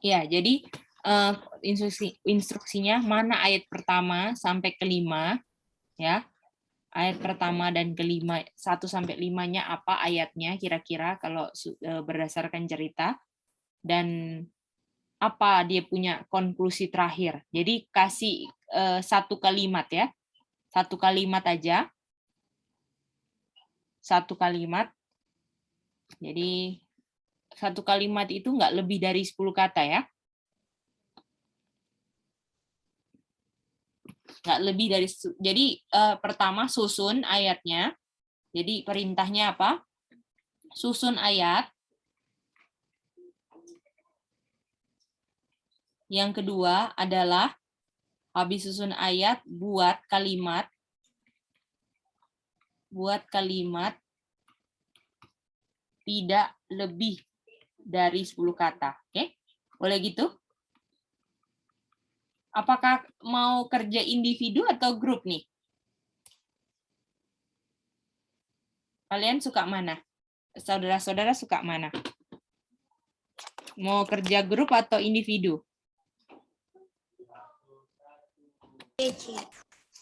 Ya, jadi instruksinya mana ayat pertama sampai kelima, ya. Ayat pertama dan kelima, 1 sampai 5-nya apa ayatnya kira-kira kalau berdasarkan cerita, dan apa dia punya konklusi terakhir. Jadi kasih satu kalimat ya. Satu kalimat aja. Satu kalimat. Jadi satu kalimat itu nggak lebih dari 10 kata ya. Nggak lebih dari, jadi pertama susun ayatnya. Jadi perintahnya apa? Susun ayat. Yang kedua adalah habis susun ayat, buat kalimat tidak lebih dari 10 kata. Oke? Boleh gitu? Apakah mau kerja individu atau grup nih? Kalian suka mana? Saudara-saudara suka mana? Mau kerja grup atau individu?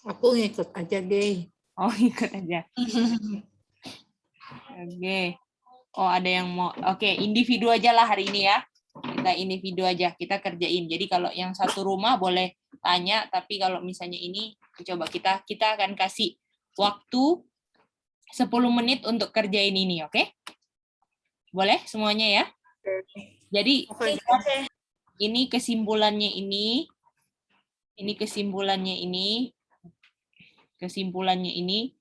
Aku ngikut aja deh. Oh, ikut aja. Oke. Oh, ada yang mau. Oke, individu aja lah hari ini ya. Kita individu aja, kita kerjain. Jadi kalau yang satu rumah boleh tanya, tapi kalau misalnya ini coba kita akan kasih waktu 10 menit untuk kerjain ini, oke? Boleh semuanya ya? Jadi ini kesimpulannya ini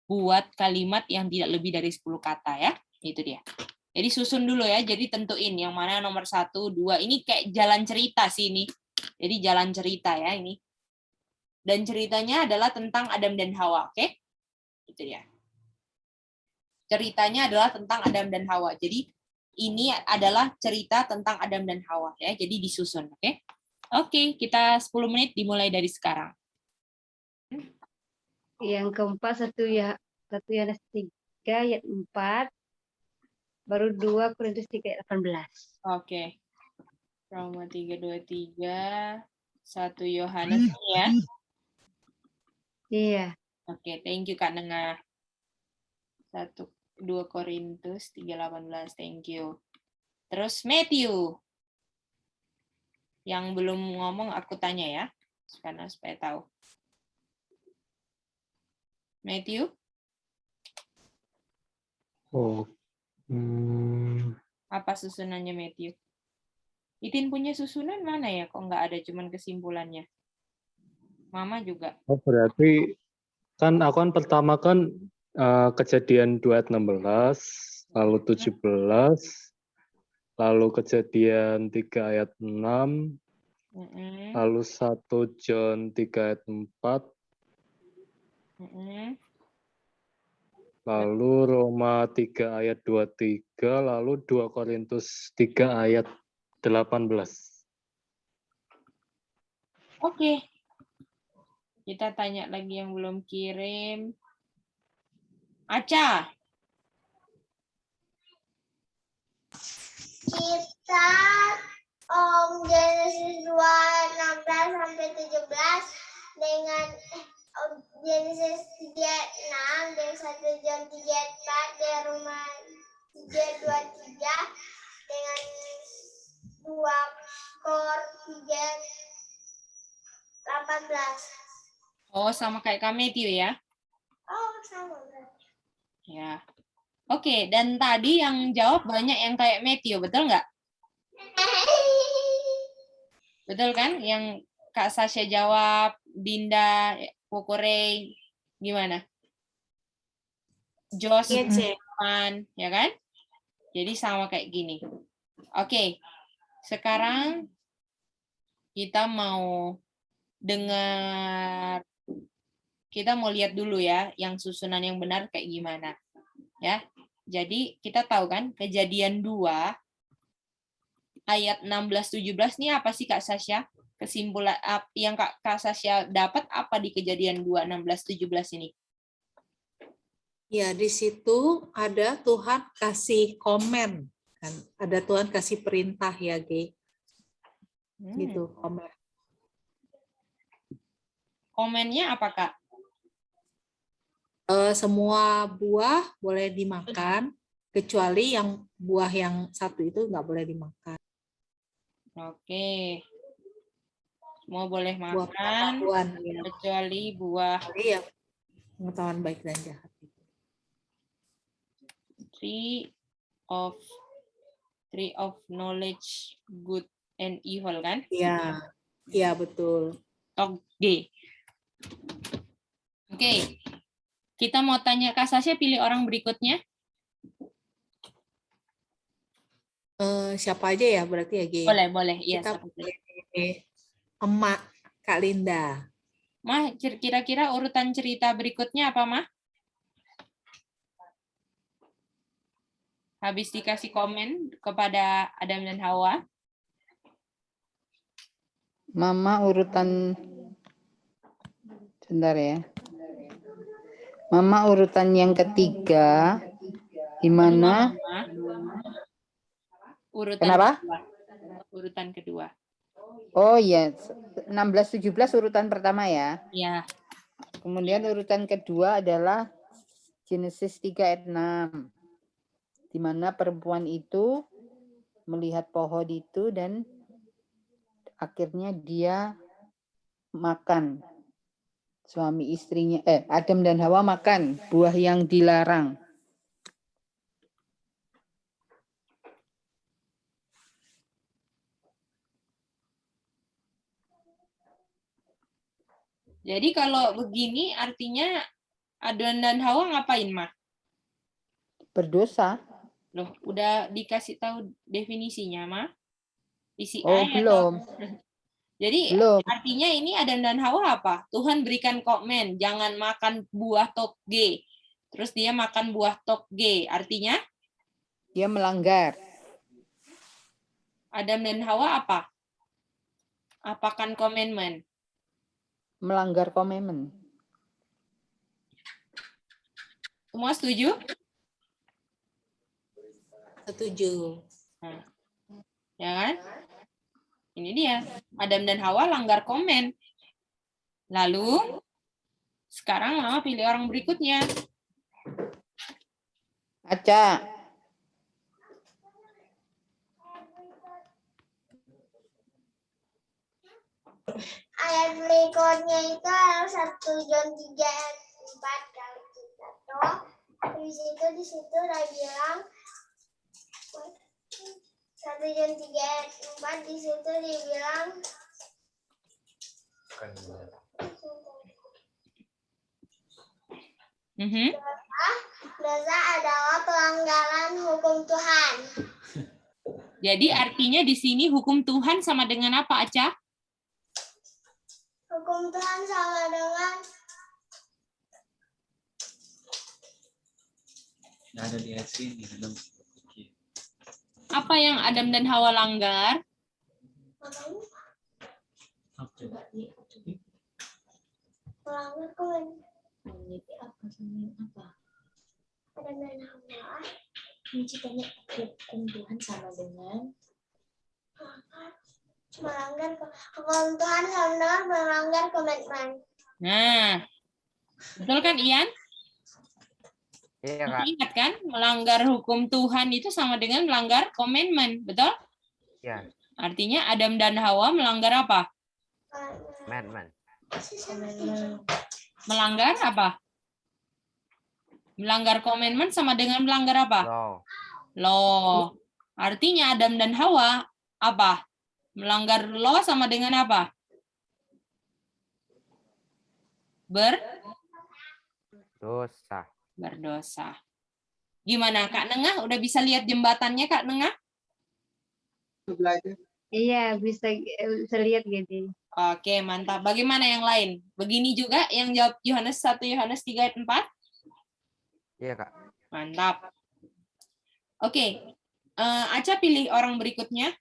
buat kalimat yang tidak lebih dari 10 kata ya. Itu dia. Jadi susun dulu ya, jadi tentuin yang mana nomor 1, 2. Ini kayak jalan cerita sih ini. Jadi jalan cerita ya ini. Dan ceritanya adalah tentang Adam dan Hawa, oke? Itu dia. Ceritanya adalah tentang Adam dan Hawa. Jadi ini adalah cerita tentang Adam dan Hawa ya. Jadi disusun, oke? Oke, kita 10 menit dimulai dari sekarang. Yang keempat 1 Yohanes 3 ayat 4. Baru 2 Korintus 3 ayat 18. Oke. Roma 3:23, 1 Yohanes ya. Iya. Oke, thank you Kak Nengah. 2 Korintus 3:18, thank you. Terus Matthew. Yang belum ngomong aku tanya ya, karena supaya tahu. Matthew? Oh. Apa susunannya Matthew? Itin punya susunan mana ya? Kok nggak ada, cuman kesimpulannya. Mama juga. Oh, berarti kan aku kan pertama kan Kejadian 2 ayat 16, lalu 17, lalu Kejadian 3 ayat 6, lalu 1 John 3 ayat 4, lalu Roma 3 ayat 23, lalu 2 Korintus 3 ayat 18. Oke. Kita tanya lagi yang belum kirim. Aca. Kita Genesis 2 16 sampai 17 dengan Genesis 3 6 dan 1 John 3 4 dan Roma 3 23 dengan 2 Kor 3 18. Oh, sama kayak Kak Matthew ya? Oh, sama berarti. Ya. Oke, dan tadi yang jawab banyak yang kayak Matthew, betul nggak? Betul kan? Yang Kak Sasha jawab, Dinda, Pokore, gimana? Jos, ya kan? Jadi sama kayak gini. Oke, sekarang kita mau dengar, kita mau lihat dulu ya, yang susunan yang benar kayak gimana. Ya, jadi kita tahu kan, Kejadian 2 ayat 16-17 ini apa sih Kak Sasha? Kesimpulan yang Kak Sasha dapat apa di Kejadian 2 16-17 ini? Ya, di situ ada Tuhan kasih komen, kan? Ada Tuhan kasih perintah ya, Ge. gitu komen. Komennya apa, Kak? Semua buah boleh dimakan kecuali yang buah yang satu itu nggak boleh dimakan. Oke. Semua boleh Buah makan pengetahuan ya. kecuali buah Kecuali yang pengetahuan baik dan jahat. tree of knowledge, good and evil kan? Iya, iya betul. Toge. Oke. Kita mau tanya Kak Sasha, pilih orang berikutnya. Siapa aja ya berarti ya, Ge? Boleh. Iya, Kita satu. pilih Emak Kak Linda. Mah, kira-kira urutan cerita berikutnya apa, Mah? Habis dikasih komen kepada Adam dan Hawa. Mama urutan, sebentar ya. Mama urutan yang ketiga, di mana? Mah. Urutan Kenapa? kedua. Urutan kedua. Oh iya, 16-17 urutan pertama ya. Ya. Kemudian urutan kedua adalah Genesis 3 ayat 6. Di mana perempuan itu melihat pohon itu dan akhirnya dia makan. Suami istrinya, Adam dan Hawa makan buah yang dilarang. Jadi kalau begini artinya Adam dan Hawa ngapain, Mah? Berdosa. Loh, udah dikasih tahu definisinya, Mah? Isi Oh, ayat belum. Jadi Belum. artinya ini Adam dan Hawa apa? Tuhan berikan komen, jangan makan buah toge. Terus dia makan buah toge. Artinya Dia melanggar. Adam dan Hawa apa? Apakan komitmen? Melanggar komitmen. Semua setuju? Setuju. Nah, ya kan? Ini dia. Adam dan Hawa langgar komen. Lalu, sekarang Mama pilih orang berikutnya. Aca. Ayat berikutnya itu adalah 1 John 3 ayat 4 kalau kita tahu. Di situ udah bilang 1 John 3 ayat 4 di situ dibilang dosa adalah pelanggaran hukum Tuhan. Jadi artinya di sini hukum Tuhan sama dengan apa, Aca? Hukum Tuhan sama dengan ada di ayat sini dalam Apa yang Adam dan Hawa langgar? pelanggar komen. Ada dan Hawa menciptakan hukum Tuhan sama dengan melanggar hukum Tuhan sama dengan melanggar komitmen. Nah, betul kan Ian? Iya, Kak. Masih ingat kan? Melanggar hukum Tuhan itu sama dengan melanggar komitmen, betul? Iya, Artinya Adam dan Hawa melanggar apa? man. Melanggar apa? Melanggar komitmen sama dengan melanggar apa? Loh. Law. Artinya Adam dan Hawa apa? Melanggar law sama dengan apa? Dosa. Berdosa. Gimana Kak Nengah? Udah bisa lihat jembatannya Kak Nengah? Iya, bisa lihat gitu. Oke, mantap. Bagaimana yang lain? Begini juga yang jawab Yohanes 1, Yohanes 3 ayat 4? Iya, Kak. Mantap. Oke. Aca pilih orang berikutnya.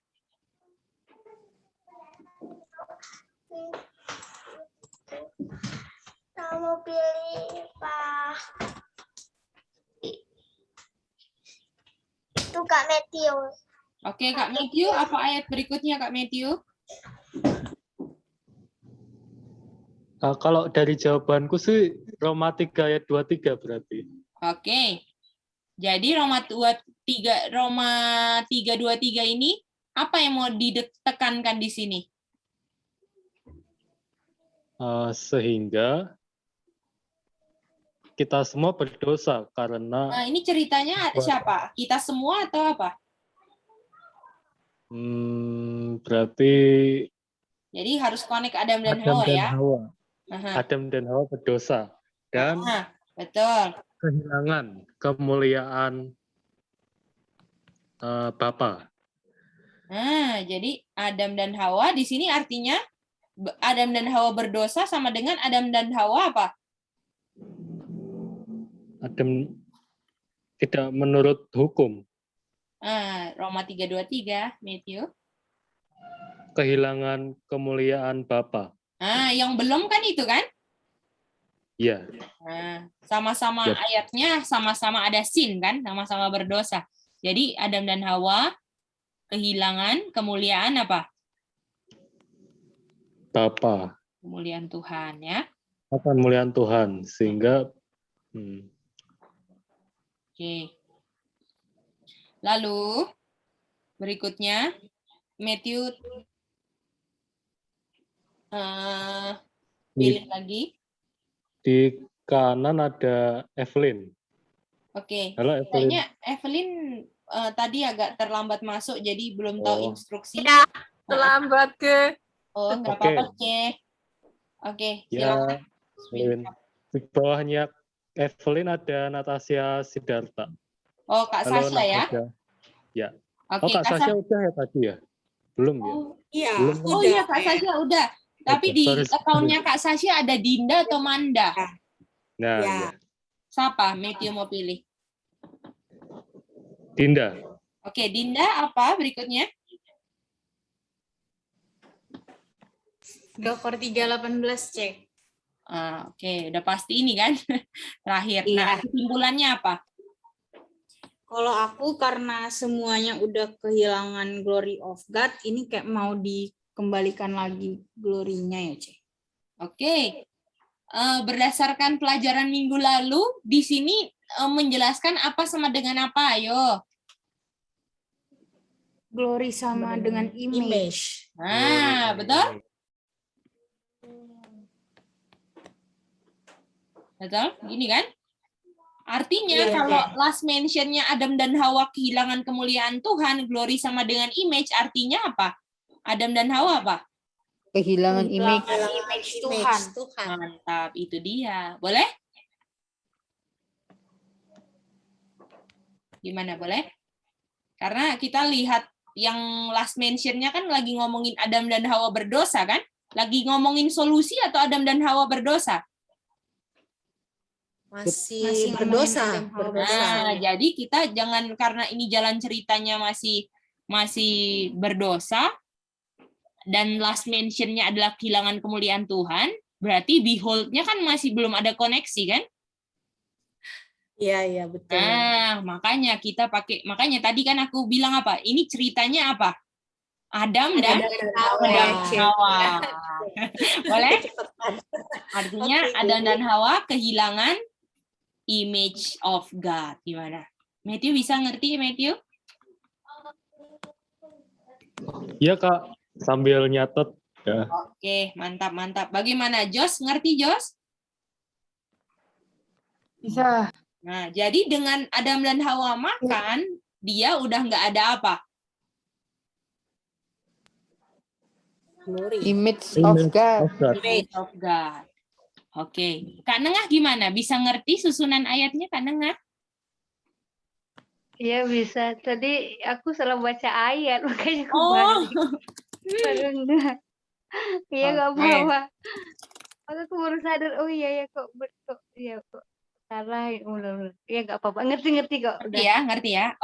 Kamu pilih Pak. Itu Kak Matthew. Oke, Kak Matthew, apa ayat berikutnya Kak Matthew? Kalau dari jawabanku sih Roma 3 ayat 23 berarti. Oke. Jadi Roma 3:23 ini apa yang mau ditekankan di sini? Sehingga kita semua berdosa karena Nah, ini ceritanya siapa? Kita semua atau apa? berarti Jadi harus connect Adam dan Adam Hawa dan ya. Hawa. Aha. Adam dan Hawa berdosa dan Betul. kehilangan kemuliaan Bapa. Nah, jadi Adam dan Hawa di sini artinya Adam dan Hawa berdosa sama dengan Adam dan Hawa apa? Adam tidak menurut hukum. Roma 3:23, Matthew. Kehilangan kemuliaan Bapa. Yang belum kan itu kan? Iya. Sama-sama Yep. ayatnya sama-sama ada sin kan? Sama-sama berdosa. Jadi Adam dan Hawa kehilangan kemuliaan apa? Bapa. Kemuliaan Tuhan ya. Kemuliaan Tuhan sehingga Oke. Lalu berikutnya Matthew pilih lagi. Di kanan ada Evelyn. Oke. Halo Evelyn. Kayaknya Evelyn tadi agak terlambat masuk jadi belum tahu instruksi. Ya, terlambat ke. Oh, nggak apa-apa, Cek. Oke, silakan. Evelyn. Di bawahnya Evelyn ada Natasha Siddhartha. Oh, Kak Halo, Sasha ya? Natasha. Ya. Oke, Kak Sasha udah ya tadi ya? Belum ya? Iya, Belum. Oh iya, Kak Sasha udah. Tapi di Sorry. akunnya Kak Sasha ada Dinda atau Manda? Nah, Ya. ya. Siapa? Matthew mau pilih. Dinda. Oke, Dinda apa berikutnya? Gakor 3:18 cek. Oke, udah pasti ini kan terakhir. Iya. Nah, kesimpulannya apa? Kalau aku karena semuanya udah kehilangan glory of God, ini kayak mau dikembalikan lagi glorinya ya, Cek. Oke. Berdasarkan pelajaran minggu lalu, di sini menjelaskan apa sama dengan apa? Ayo. Glory sama dengan image. Nah, betul? Betul? Gini kan? Artinya Iya, kalau last mention-nya Adam dan Hawa kehilangan kemuliaan Tuhan, glory sama dengan image, artinya apa? Adam dan Hawa apa? Kehilangan image. Image Tuhan. Mantap, itu dia. Boleh? Gimana, boleh? Karena kita lihat yang last mention-nya kan lagi ngomongin Adam dan Hawa berdosa kan? Lagi ngomongin solusi atau Adam dan Hawa berdosa? Masih berdosa. Nah, jadi kita jangan karena ini jalan ceritanya masih berdosa dan last mention-nya adalah kehilangan kemuliaan Tuhan, berarti behold-nya kan masih belum ada koneksi kan? Iya, betul. Nah, makanya tadi kan aku bilang apa? Ini ceritanya apa? Adam dan Hawa. Boleh? Artinya Adam dan Hawa kehilangan image of God. Gimana? Matthew bisa ngerti, Matthew? Iya, Kak. Sambil nyatet. Ya. Oke, mantap. Bagaimana, Jos? Ngerti, Jos? Bisa. Nah, jadi dengan Adam dan Hawa makan, dia udah nggak ada apa? Image of God. Image of God. Oke. Kak Nengah gimana? Bisa ngerti susunan ayatnya, Kak Nengah? Iya bisa. Tadi aku salah baca ayat makanya aku Oh. baru enggak. Iya nggak Oke. apa-apa. Aku baru sadar. Oh iya ya kok betul. Iya kok salah. Udah. Iya nggak apa-apa. Ngerti kok. Ngerti ya.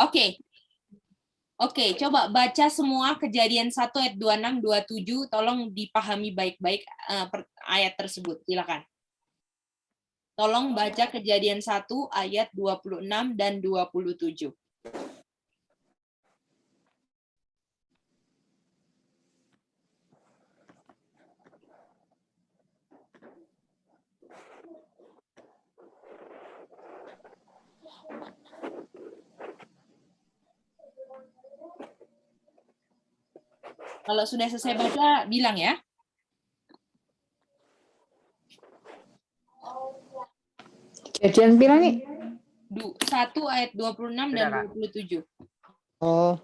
Oke, coba baca semua Kejadian 1 ayat 26 27. Tolong dipahami baik-baik ayat tersebut. Silakan. Tolong baca Kejadian 1 ayat 26 dan 27. Kalau sudah selesai baca, bilang ya. Kejadian bilang nih. 1 ayat 26 dan 27. Oh.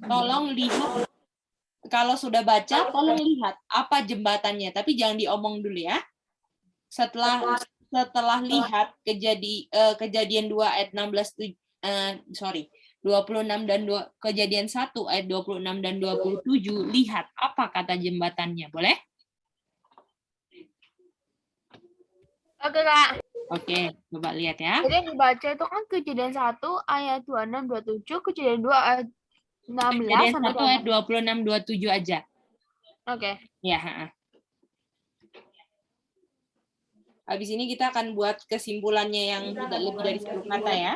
Tolong lihat, kalau sudah baca, tolong lihat apa jembatannya, tapi jangan diomong dulu ya. Setelah lihat kejadian 2 ayat 26 dan kejadian 1 ayat 26 dan 27, lihat apa kata jembatannya, boleh? Oke, Kak. Oke, coba lihat ya. Jadi yang dibaca itu kan kejadian 1 ayat 26 27, kejadian 2 ayat 16 Kejadian sampai 1 ayat 26 27 aja. Oke. Ya, habis ini kita akan buat kesimpulannya yang tidak lebih dari 10 kata ya.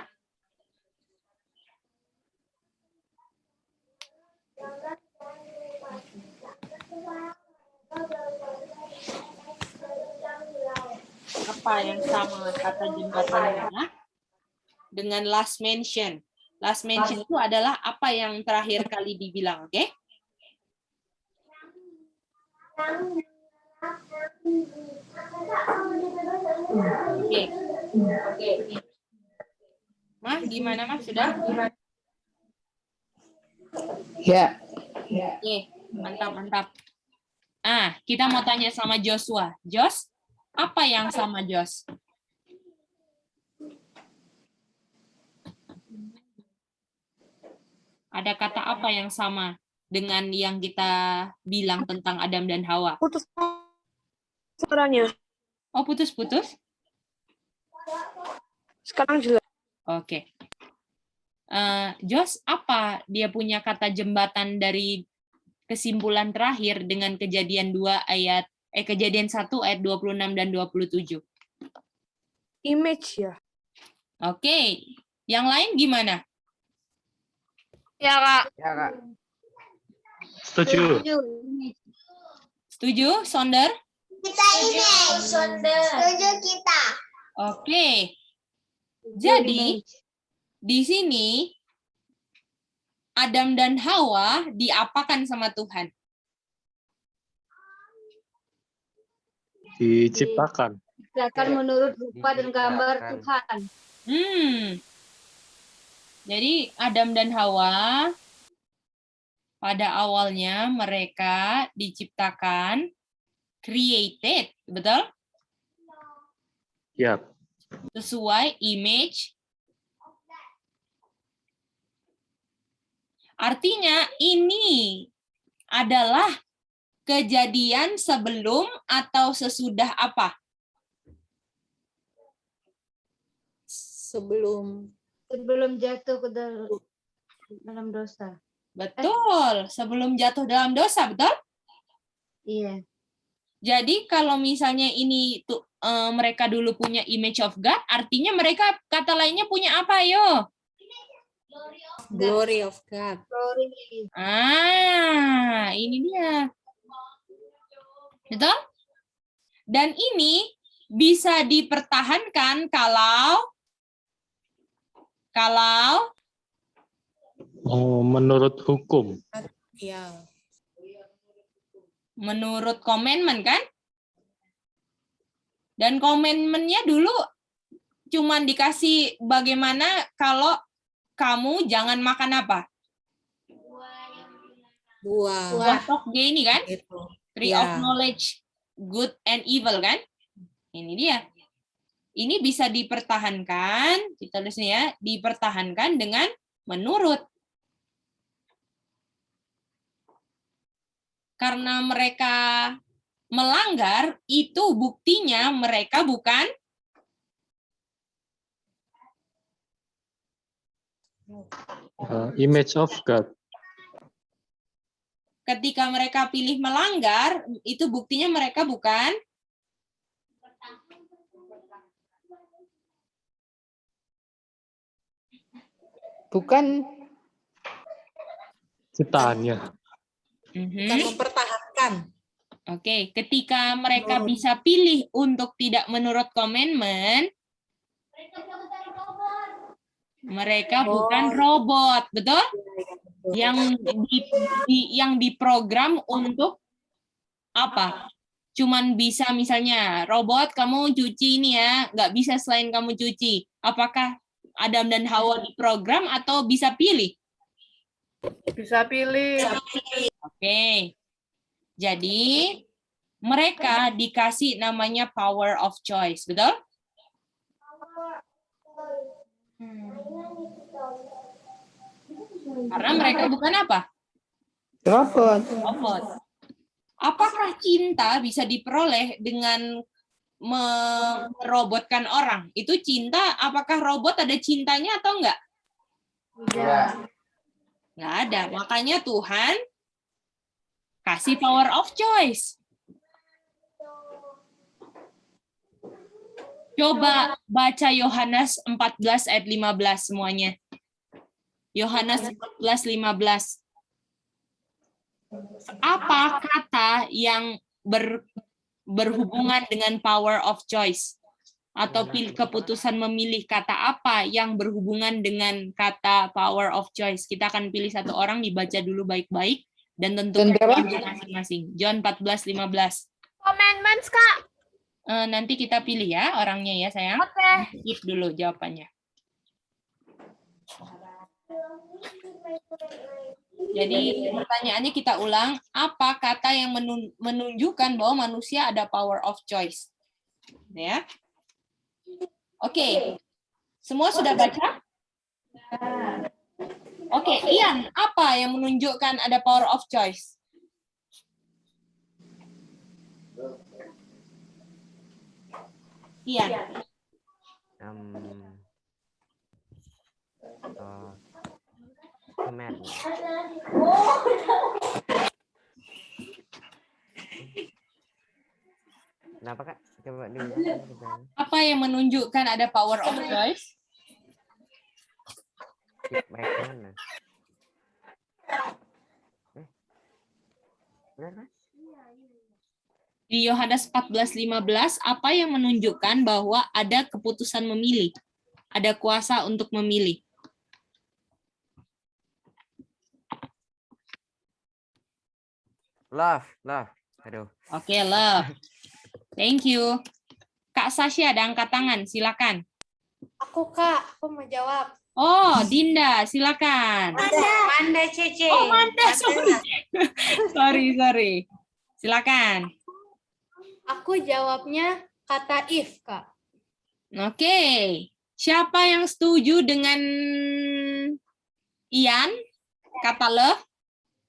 Apa yang sama kata jembatannya dengan last mention? Last mention itu adalah apa yang terakhir kali dibilang, oke? Oke. Mah, gimana Mah? Sudah? Ya. Oke, mantap. Kita mau tanya sama Joshua. Jos, apa yang sama Jos? Ada kata apa yang sama dengan yang kita bilang tentang Adam dan Hawa? Putus suaranya. Oh, putus-putus? Sekarang jelas. Oke. Jos, apa dia punya kata jembatan dari kesimpulan terakhir dengan kejadian 1 ayat 26 dan 27? Image ya. Oke. Yang lain gimana? Ya, Kak. Ya, Kak. Setuju. Setuju, Sonder? Kita ini setuju kita. Oke. Jadi, di sini Adam dan Hawa diapakan sama Tuhan? Diciptakan. Diciptakan menurut rupa dan gambar Tuhan. Jadi Adam dan Hawa pada awalnya mereka diciptakan, created, betul? Ya. Sesuai image. Artinya ini adalah kejadian sebelum atau sesudah apa? Sebelum jatuh ke dalam dosa. Betul, sebelum jatuh dalam dosa, betul? Iya. Jadi kalau misalnya ini tuh mereka dulu punya image of God, artinya mereka kata lainnya punya apa, yo? glory of God. Ini dia. Betul? Dan ini bisa dipertahankan kalau menurut hukum. Ya. Menurut commandment kan? Dan commandment-nya dulu cuman dikasih bagaimana kalau kamu jangan makan apa? Buah ini kan? Tree of knowledge, good and evil kan? Ini dia. Ini bisa dipertahankan, kita tulisnya ya, dipertahankan dengan menurut. Karena mereka melanggar, itu buktinya mereka bukan Image of God. ketika mereka pilih melanggar, itu buktinya mereka bukan ciptaannya. Bukan mempertahankan. Oke, ketika mereka bisa pilih untuk tidak menurut commandment, mereka bukan robot, betul? Yang diprogram untuk apa? Cuman bisa misalnya, robot kamu cuci ini ya, nggak bisa selain kamu cuci. Apakah Adam dan Hawa diprogram atau bisa pilih? Bisa pilih. Oke. Jadi, mereka dikasih namanya power of choice, betul? Karena mereka bukan apa? Robot. Robot. Apakah cinta bisa diperoleh dengan merobotkan orang? Itu cinta, apakah robot ada cintanya atau enggak? Enggak ada. Makanya Tuhan kasih power of choice. Coba baca Yohanes 14 ayat 15 semuanya. Yohanes 14:15. Apa kata yang berhubungan dengan power of choice? Atau keputusan memilih, kata apa yang berhubungan dengan kata power of choice? Kita akan pilih satu orang, dibaca dulu baik-baik, dan tentukan waktu masing-masing. John 14:15. Commandments, Kak. Nanti kita pilih ya orangnya ya, sayang. Oke. Skip dulu jawabannya. Jadi pertanyaannya kita ulang, apa kata yang menunjukkan bahwa manusia ada power of choice? Ya. Oke. Semua sudah baca? Oke, Ian, apa yang menunjukkan ada power of choice? Ian. Command. Kenapa, Kak? Coba diulang. Apa yang menunjukkan ada power of choice? Baik mana? Benar, Mas? Di Yohanes 14:15, apa yang menunjukkan bahwa ada keputusan memilih? Ada kuasa untuk memilih. Love. Aduh. Oke, love. Thank you. Kak Sasha ada angkat tangan, silakan. Aku Kak, aku mau jawab. Oh, Dinda, silakan. Manda Cece. Oh, Manda, sorry. Silakan. Aku jawabnya kata if, Kak. Oke. Siapa yang setuju dengan Ian? Kata love?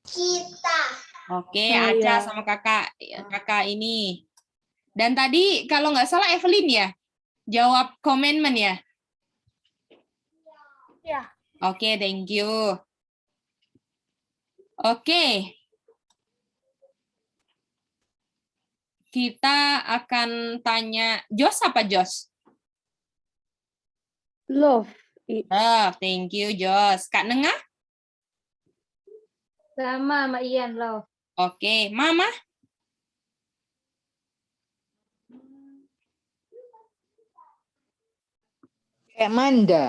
Kita. Oke, Aca sama kakak ini. Dan tadi kalau nggak salah Evelyn ya? Jawab commandment ya? Ya. Oke, thank you. Oke. Kita akan tanya, Jos apa Jos? Love. Love, thank you Jos. Kak Nengah? Sama Ian, love. Oke, Mama? Kayak Manda.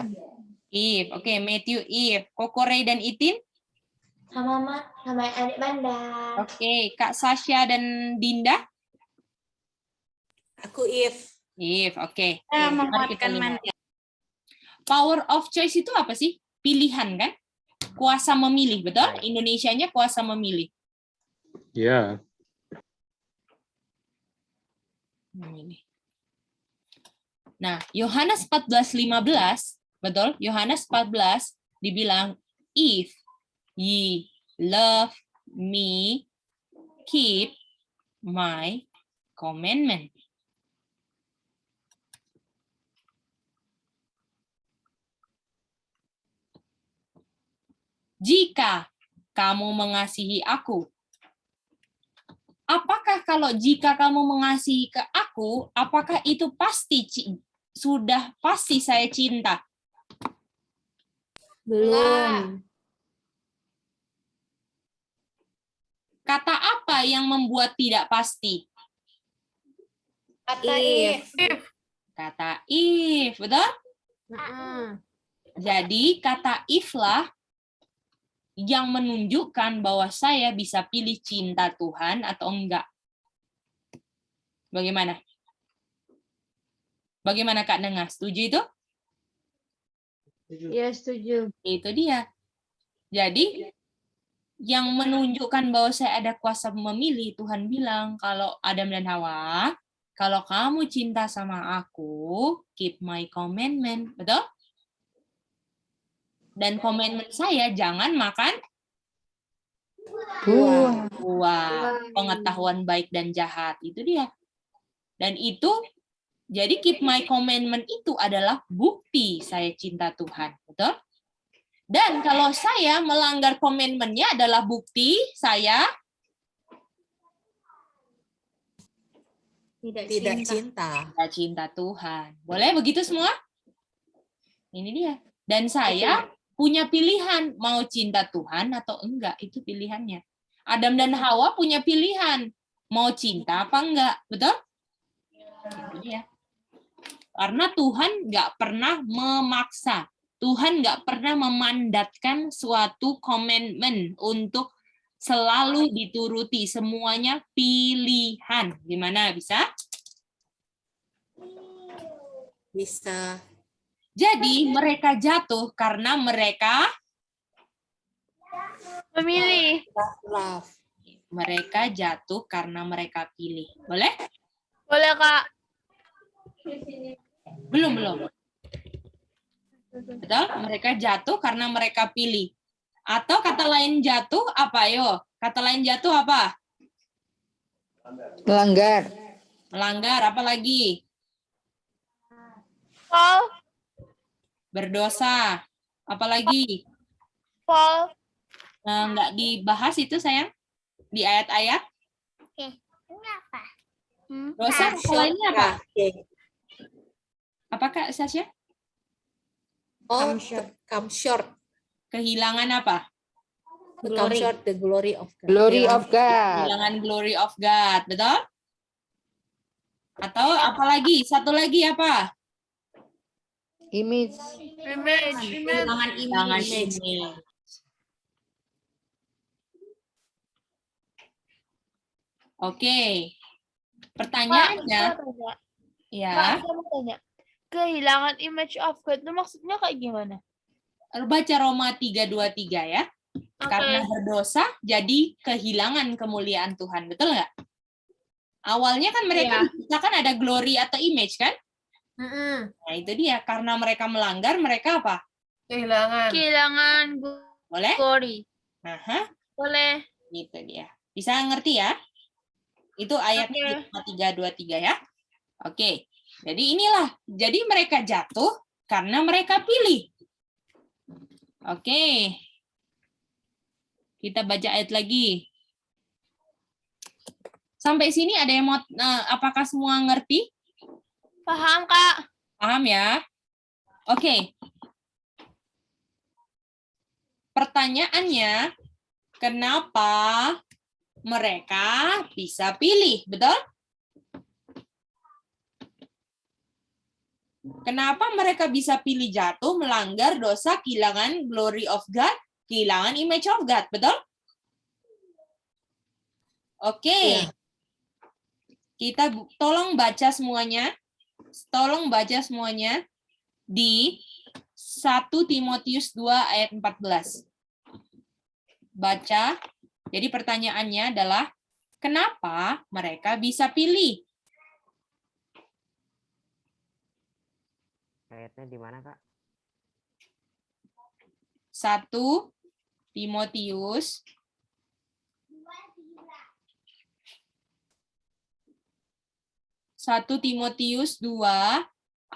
If, oke, Matthew, If. Koko Ray dan Itin? Sama adik Manda. Oke, Kak Sasha dan Dinda? Aku if. If, oke. Menguatkan Mari kita lihat. Manda. Power of choice itu apa sih? Pilihan kan? Kuasa memilih, betul? Indonesianya kuasa memilih. Ya. Memilih. Nah, Yohanes 14:15, betul? Yohanes 14 dibilang, if ye love me, keep my commandment. Jika kamu mengasihi aku. Apakah kalau jika kamu mengasihi ke aku, apakah itu sudah pasti saya cinta? Belum. Kata apa yang membuat tidak pasti? Kata if. Kata if, betul? Jadi kata if lah yang menunjukkan bahwa saya bisa pilih cinta Tuhan atau enggak. Bagaimana? Bagaimana Kak Nengah? Setuju itu? Ya, setuju. Itu dia. Jadi yang menunjukkan bahwa saya ada kuasa memilih, Tuhan bilang kalau Adam dan Hawa, kalau kamu cinta sama aku, keep my commandment, betul? Dan komitmen saya jangan makan buah, pengetahuan baik dan jahat. Itu dia. Dan itu, jadi keep my commandment itu adalah bukti saya cinta Tuhan. Betul? Dan kalau saya melanggar komitmennya adalah bukti saya Tidak cinta. tidak cinta Tuhan. Boleh begitu semua? Ini dia. Dan saya punya pilihan mau cinta Tuhan atau enggak, itu pilihannya. Adam dan Hawa punya pilihan mau cinta apa enggak, betul? Itu dia. Karena Tuhan enggak pernah memaksa, Tuhan enggak pernah memandatkan suatu komitmen untuk selalu dituruti, semuanya pilihan. Gimana, bisa? Bisa. Jadi mereka jatuh karena mereka Memilih. Love. mereka jatuh karena mereka pilih. Boleh? Boleh, Kak. Belum. Betul? Mereka jatuh karena mereka pilih. Atau kata lain jatuh apa? Yo, kata lain jatuh apa? Melanggar. Melanggar, apa lagi? Fall. Berdosa. Apalagi? Fall. Nggak dibahas itu, sayang? Di ayat-ayat? Kenapa? Dosa lainnya apa? Apa Kak Sasha? Come short. Kehilangan apa? Come short the glory of God. Glory of God. Kehilangan glory of God. Betul? Atau apalagi? Satu lagi apa? Image. Kehilangan Kehilangan image. image. Oke. Pertanyaannya, ya, Kak, saya mau tanya. Kehilangan image of God itu maksudnya kayak gimana? baca Roma 3:23 ya. Karena berdosa, jadi kehilangan kemuliaan Tuhan. Betul nggak? Awalnya kan mereka diciptakan ada glory atau image kan? Nah itu dia. Karena mereka melanggar, mereka apa? Kehilangan Boleh? glory. Aha, Boleh. gitu dia. Bisa ngerti ya? Itu ayatnya di Roma 3:23 ya. Oke. Jadi inilah. Jadi mereka jatuh karena mereka pilih. Oke. Kita baca ayat lagi. Sampai sini ada yang mau, apakah semua ngerti? Paham, Kak? Paham ya? Oke. Pertanyaannya, kenapa mereka bisa pilih? Betul? Kenapa mereka bisa pilih jatuh, melanggar dosa, kehilangan glory of God, kehilangan image of God? Betul? Oke. Kita tolong baca semuanya. Tolong baca semuanya di 1 Timotius 2 ayat 14. Baca. Jadi pertanyaannya adalah, kenapa mereka bisa pilih? Ayatnya di mana, Kak? 1 Timotius 1 Timotius 2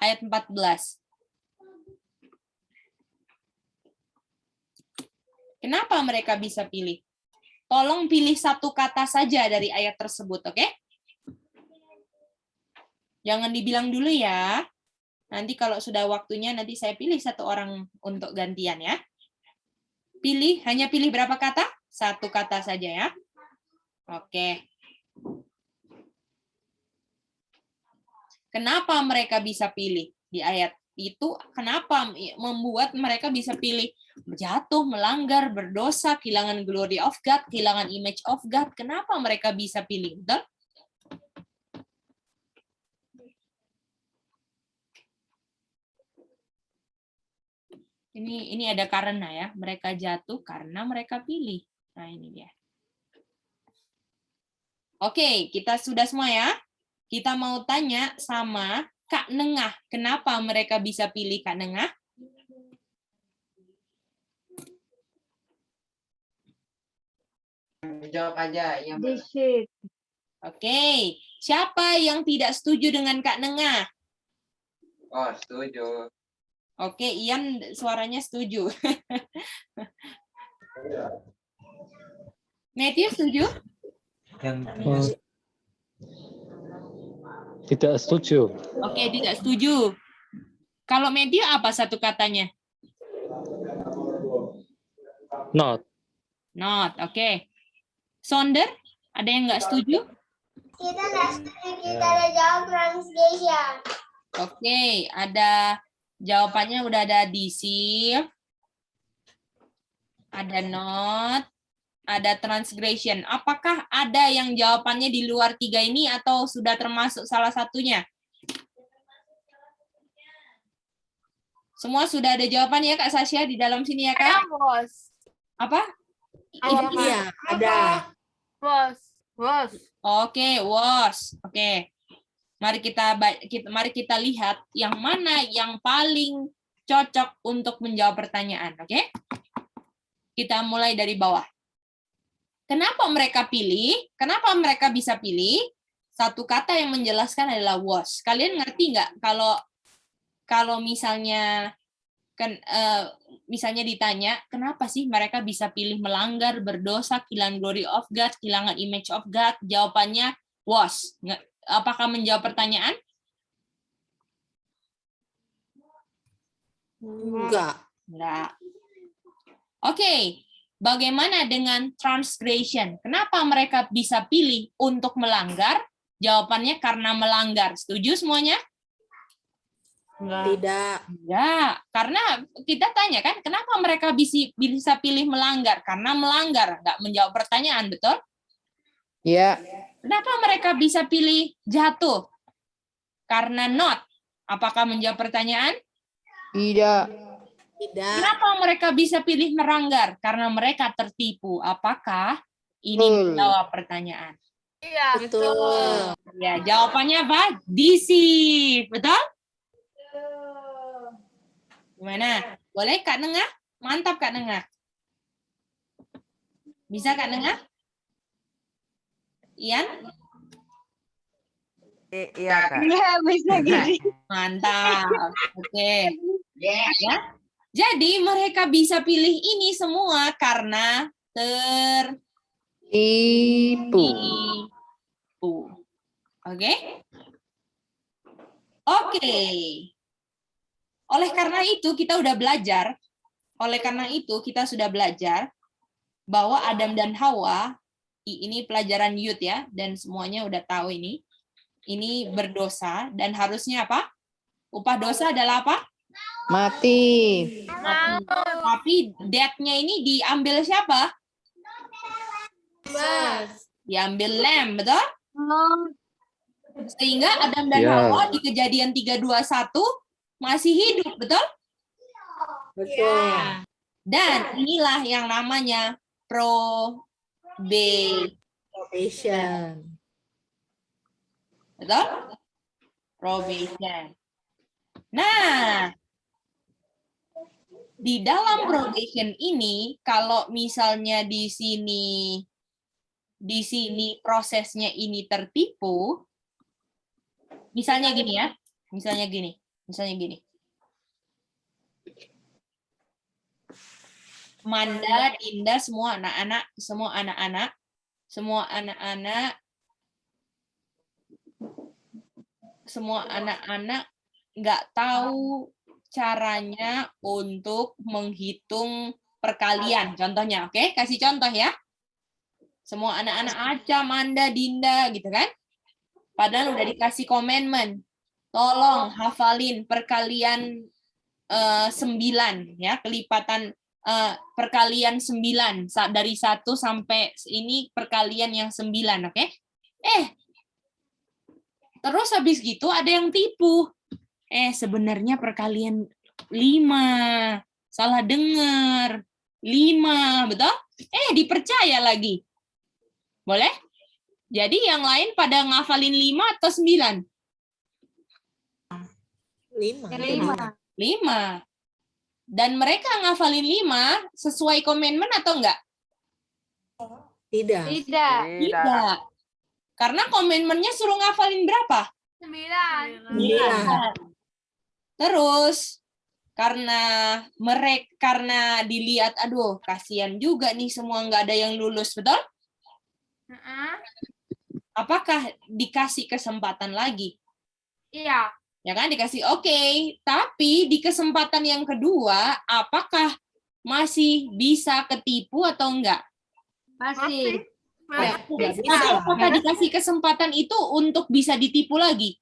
ayat 14. Kenapa mereka bisa pilih? Tolong pilih satu kata saja dari ayat tersebut, oke? Jangan dibilang dulu ya. Nanti kalau sudah waktunya, nanti saya pilih satu orang untuk gantian ya. Hanya pilih berapa kata? Satu kata saja ya. Oke. Kenapa mereka bisa pilih di ayat itu? Kenapa membuat mereka bisa pilih jatuh, melanggar, berdosa, kehilangan glory of God, kehilangan image of God? Kenapa mereka bisa pilih? Betul? Ini ada karena ya. Mereka jatuh karena mereka pilih. Nah, ini dia. Oke, kita sudah semua ya. Kita mau tanya sama Kak Nengah. Kenapa mereka bisa pilih Kak Nengah? Jawab aja yang benar. Oke. Siapa yang tidak setuju dengan Kak Nengah? Oh, setuju. Oke, Ian suaranya setuju. Matthew setuju? Tidak setuju. Oke, tidak setuju. Kalau Matthew apa satu katanya? Not. Not, oke. Sonder, ada yang nggak setuju? Kita nggak setuju, kita ada jawab translation. Oke, ada jawabannya udah ada deceive, ada not, ada transgression. Apakah ada yang jawabannya di luar tiga ini atau sudah termasuk salah satunya? Semua sudah ada jawabannya Kak Sasha di dalam sini ya Kak? Apa? Iya, ada. Was. Oke, was. Oke. Mari kita lihat yang mana yang paling cocok untuk menjawab pertanyaan, oke? Kita mulai dari bawah. Kenapa mereka pilih? Kenapa mereka bisa pilih? Satu kata yang menjelaskan adalah was. Kalian ngerti nggak kalau misalnya misalnya ditanya, kenapa sih mereka bisa pilih melanggar, berdosa, kehilangan glory of God, kehilangan image of God? Jawabannya was. Apakah menjawab pertanyaan? Enggak. Oke, bagaimana dengan transgression? Kenapa mereka bisa pilih untuk melanggar? Jawabannya karena melanggar. Setuju semuanya? Tidak. Ya, karena kita tanya kan, kenapa mereka bisa pilih melanggar? Karena melanggar, nggak menjawab pertanyaan, betul? Ya. Kenapa mereka bisa pilih jatuh? Karena not. Apakah menjawab pertanyaan? Tidak. Tidak. Kenapa mereka bisa pilih melanggar? Karena mereka tertipu. Apakah ini menjawab pertanyaan? Iya, Betul. Ya, jawabannya apa? Deceive. Betul? Gimana? Boleh Kak Nengah? Mantap Kak Nengah. Bisa Kak Nengah? Ian? Iya, Kak. Iya, bisa gini. Mantap. Oke. Ya. Jadi mereka bisa pilih ini semua karena Tipu. Oke? Oke. Oleh karena itu kita sudah belajar bahwa Adam dan Hawa, ini pelajaran youth ya, dan semuanya udah tahu ini berdosa dan harusnya apa? Upah dosa adalah apa? Mati. Tapi death-nya ini diambil siapa? Diambil lamb, betul? Sehingga Adam dan Hawa di Kejadian 3:21 masih hidup, betul? Betul. Dan inilah yang namanya Probation. Betul? Probation. Nah, di dalam probation ini, kalau misalnya di sini prosesnya ini tertipu, misalnya gini ya, misalnya gini. Manda, Dinda, semua anak-anak nggak tahu caranya untuk menghitung perkalian. Contohnya, oke? Kasih contoh ya. Semua anak-anak Aca, Manda, Dinda gitu kan. Padahal udah dikasih komitmen. Tolong hafalin perkalian 9 ya, kelipatan perkalian 9 dari 1 sampai ini perkalian yang 9, oke? Terus habis gitu ada yang tipu. Sebenarnya perkalian 5. Salah dengar. 5, betul? Dipercaya lagi. Boleh? Jadi yang lain pada ngafalin 5 atau 9? 5. 5. Dan mereka ngafalin 5 sesuai komitmen atau enggak? Tidak. Tidak. Karena komitmennya suruh ngafalin berapa? 9. 9. Terus karena dilihat, aduh kasihan juga nih semua nggak ada yang lulus, betul? Apakah dikasih kesempatan lagi? Iya. Ya kan, dikasih oke. Tapi di kesempatan yang kedua, apakah masih bisa ketipu atau enggak? Masih. Ya, Nggak bisa. tapi apakah dikasih kesempatan itu untuk bisa ditipu lagi?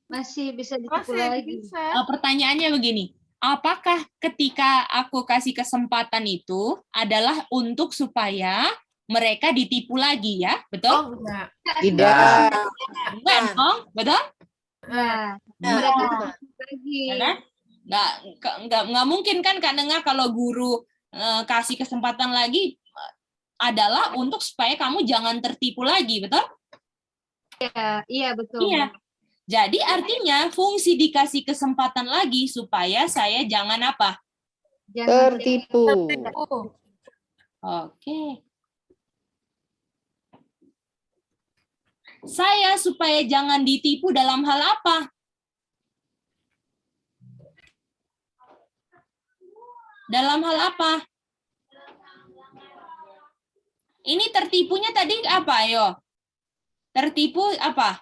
Masih bisa ditipu lagi. Pertanyaannya begini, apakah ketika aku kasih kesempatan itu adalah untuk supaya mereka ditipu lagi ya, betul? Tidak. Bukan dong, betul? Nah, Nah, lagi. ya kan? Nggak mungkin kan Kak Nenga kalau guru kasih kesempatan lagi adalah untuk supaya kamu jangan tertipu lagi, betul? Iya, betul. Iya. Jadi artinya fungsi dikasih kesempatan lagi supaya saya jangan apa? Tertipu. Oke. Saya supaya jangan ditipu dalam hal apa? Dalam hal apa? Ini tertipunya tadi apa, ayo? Tertipu apa?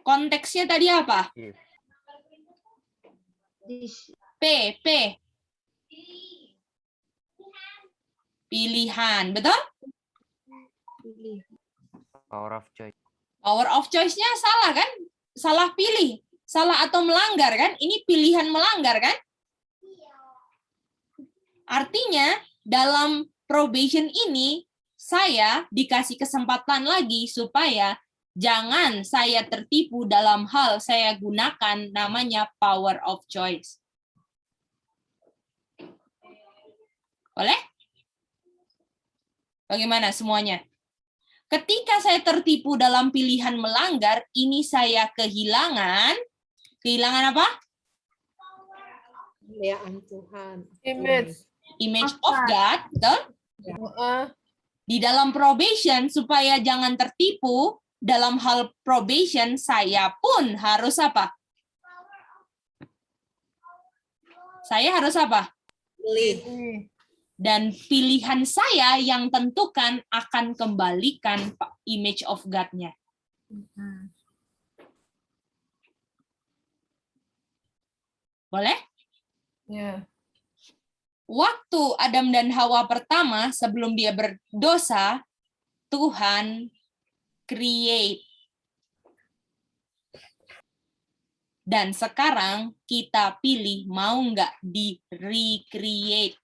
Konteksnya tadi apa? P. Pilihan, betul? Power of choice. Power of choice-nya salah kan? Salah pilih. Salah atau melanggar kan? Ini pilihan melanggar kan? Artinya dalam probation ini saya dikasih kesempatan lagi supaya jangan saya tertipu dalam hal saya gunakan namanya power of choice. Boleh? Bagaimana semuanya? Ketika saya tertipu dalam pilihan melanggar, ini saya kehilangan apa? Kemuliaan Tuhan. Image of God, betul? Di dalam probation, supaya jangan tertipu, dalam hal probation, saya pun harus apa? Saya harus apa? Pilih. Dan pilihan saya yang tentukan akan kembalikan image of God-nya. Boleh? Ya. Waktu Adam dan Hawa pertama, sebelum dia berdosa, Tuhan create. Dan sekarang kita pilih mau nggak di-recreate.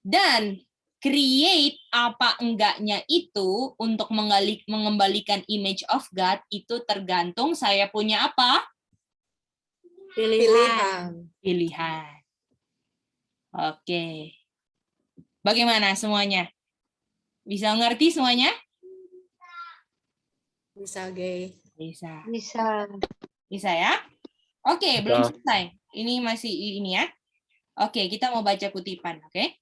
Dan create apa enggaknya itu untuk mengembalikan image of God itu tergantung saya punya apa? Pilihan. Oke. Bagaimana semuanya? Bisa ngerti semuanya? Bisa, Gay. Bisa. Bisa Ya? Oke, belum Bisa. selesai. Ini masih ini ya. Oke, kita mau baca kutipan, oke?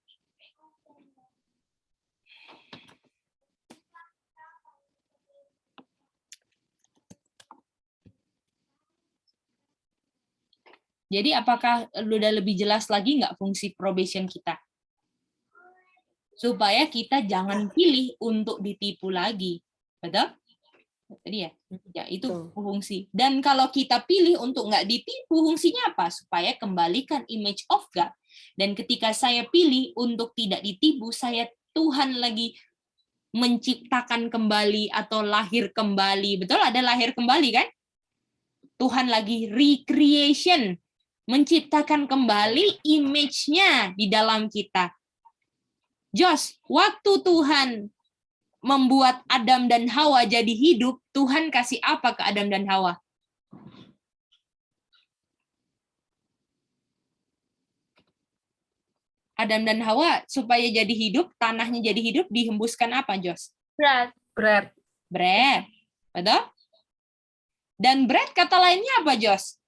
Jadi apakah udah lebih jelas lagi nggak fungsi probation kita? Supaya kita jangan pilih untuk ditipu lagi. Betul? Tadi ya, ya itu Betul. fungsi. Dan kalau kita pilih untuk nggak ditipu, fungsinya apa? Supaya kembalikan image of God. Dan ketika saya pilih untuk tidak ditipu, saya Tuhan lagi menciptakan kembali atau lahir kembali. Betul, ada lahir kembali kan? Tuhan lagi recreation, menciptakan kembali image-nya di dalam kita. Jos, waktu Tuhan membuat Adam dan Hawa jadi hidup, Tuhan kasih apa ke Adam dan Hawa? Adam dan Hawa supaya jadi hidup, tanahnya jadi hidup, dihembuskan apa, Jos? Bread. Bread. Betul? Dan bread kata lainnya apa, Jos?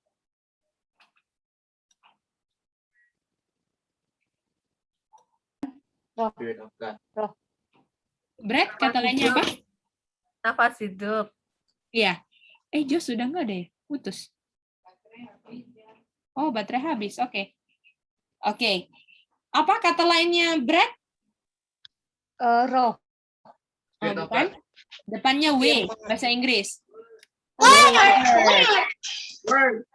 Bread kata lainnya apa? Nafas hidup. Iya. Jos sudah enggak ada ya? Putus. Oh, baterai habis. Oke. Oke. Apa kata lainnya bread? Roh. Oh, bukan. Depannya W, bahasa Inggris. Word.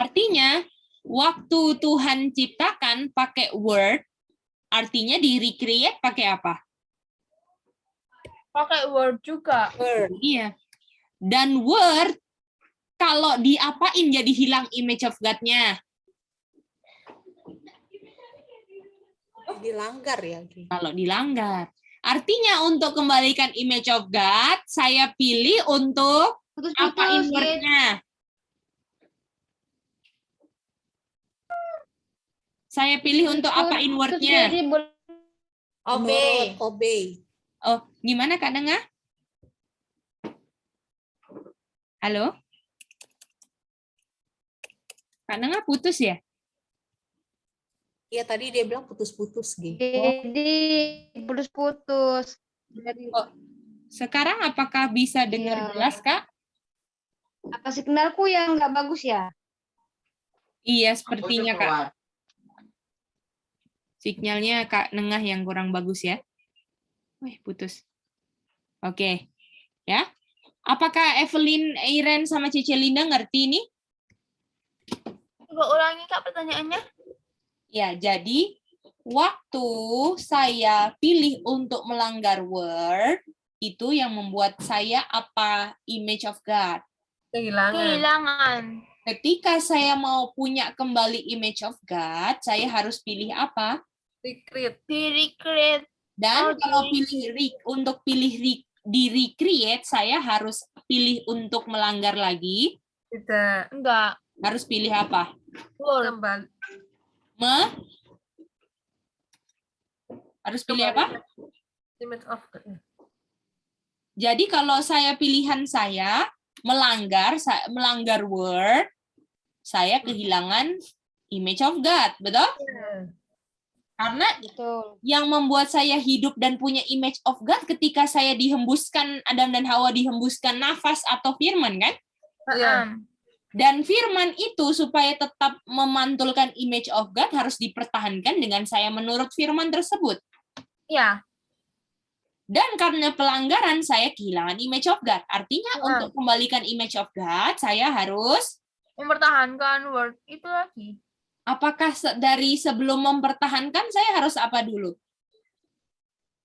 Artinya, waktu Tuhan ciptakan pakai word, artinya di recreate pakai apa? Pakai word juga. Iya. Dan word, kalau diapain jadi hilang image of God-nya? Dilanggar ya. Kalau dilanggar. Artinya untuk kembalikan image of God, saya pilih untuk apain word-nya. Saya pilih untuk apain word-nya. Obey. Oh, gimana Kak Nengah? Halo? Kak Nengah putus ya? Iya, tadi dia bilang putus-putus, Gi. Jadi putus-putus. Oh, sekarang apakah bisa dengar jelas, Kak? Apa signalku yang nggak bagus ya? Iya, sepertinya, Kak. Sinyalnya Kak Nengah yang kurang bagus ya. Wih, putus. Oke. Ya. Apakah Evelyn, Iren, sama Cece Linda ngerti ini? Coba ulangi Kak pertanyaannya. Ya, jadi waktu saya pilih untuk melanggar word, itu yang membuat saya apa? Image of God. Kehilangan. Ketika saya mau punya kembali image of God, saya harus pilih apa? Di-recreate. Dan kalau untuk pilih di recreate, saya harus pilih untuk melanggar lagi. Tidak. Enggak. Harus pilih apa? Kembali. Harus pilih apa? Image of God. Jadi kalau pilihan saya melanggar word, saya kehilangan image of God, betul? Karena yang membuat saya hidup dan punya image of God ketika saya dihembuskan, Adam dan Hawa dihembuskan nafas atau firman, kan? Dan firman itu supaya tetap memantulkan image of God harus dipertahankan dengan saya menurut firman tersebut. Iya. Dan karena pelanggaran saya kehilangan image of God. Artinya untuk kembalikan image of God, saya harus mempertahankan word itu lagi. Apakah dari sebelum mempertahankan saya harus apa dulu?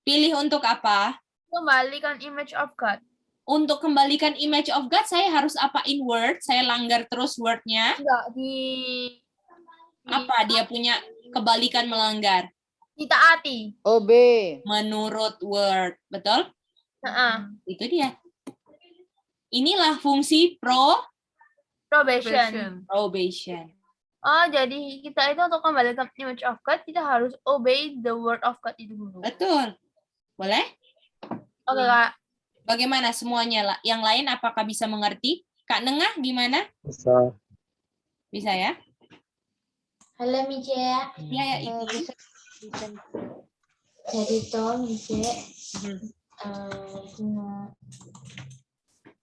Pilih untuk apa? Kembalikan image of God. Untuk kembalikan image of God, saya harus apain word? Saya langgar terus word-nya? Enggak, apa dia punya kebalikan melanggar? Ditaati. Obey. Menurut word, betul? Itu dia. Inilah fungsi probation. Oh, jadi kita itu untuk kembalikan image of God, kita harus obey the word of God itu dulu. Betul. Boleh? Oke, Kak. Bagaimana semuanya lah? Yang lain apakah bisa mengerti? Kak Nengah gimana? Bisa. Bisa ya? Halo Mice. Ya, itu. Jadi toh Mice,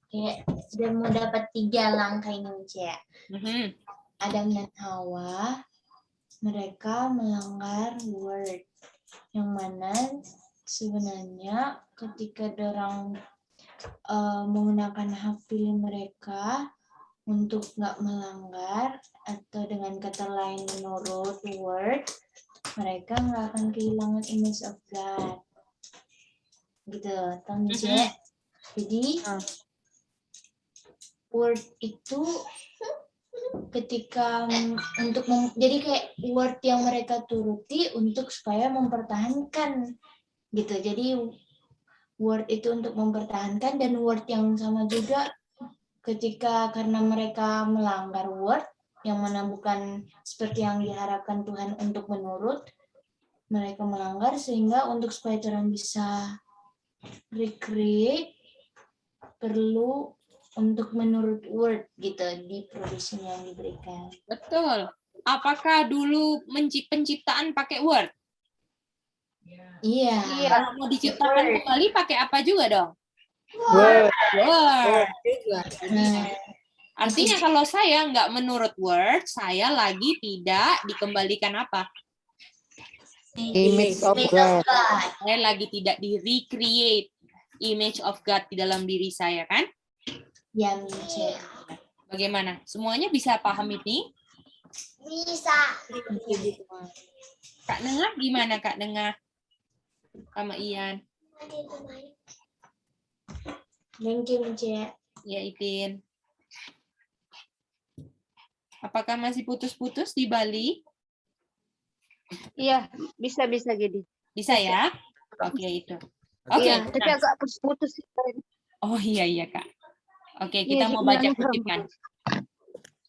kayak udah mau dapat 3 langkah ini Mice. Adam dan Hawa, mereka melanggar word, yang mana sebenarnya ketika dorang menggunakan hak pilih mereka untuk nggak melanggar, atau dengan kata lain menurut word, mereka nggak akan kehilangan image of God. Gitu, Tom J. Jadi word itu ketika jadi kayak word yang mereka turuti untuk supaya mempertahankan gitu. Jadi word itu untuk mempertahankan, dan word yang sama juga ketika karena mereka melanggar word yang mana bukan seperti yang diharapkan Tuhan untuk menurut, mereka melanggar sehingga untuk supaya Tuhan bisa recreate perlu untuk menurut word gitu di production yang diberikan. Betul. Apakah dulu penciptaan pakai word? Iya. Kalau mau diciptakan kembali pakai apa juga dong? Word. Word. juga. Artinya kalau saya nggak menurut word, saya lagi tidak dikembalikan apa? Image of God. Saya lagi tidak di-recreate image of God di dalam diri saya, kan? Ya, Mice. Bagaimana? Semuanya bisa paham ini? Bisa. Kak Nengah gimana Kak Nengah? Sama Ian. Thank you, Mice. Ya, Ipin. Apakah masih putus-putus di Bali? Iya, bisa gini. Bisa ya? Oke, itu. Oke. Iya, tapi Nah. agak putus. Oh iya Kak. Oke, Iya, kita mau baca sinyalnya kutipan.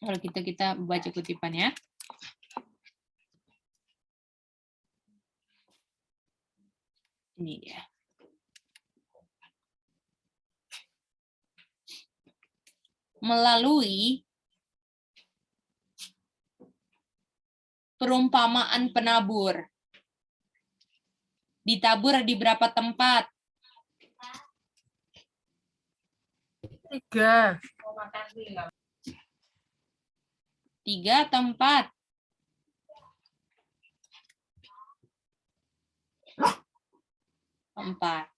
Kalau kita baca kutipan ya. Ini dia. Melalui perumpamaan penabur. Ditabur di berapa tempat? 3. 3 tempat. 4.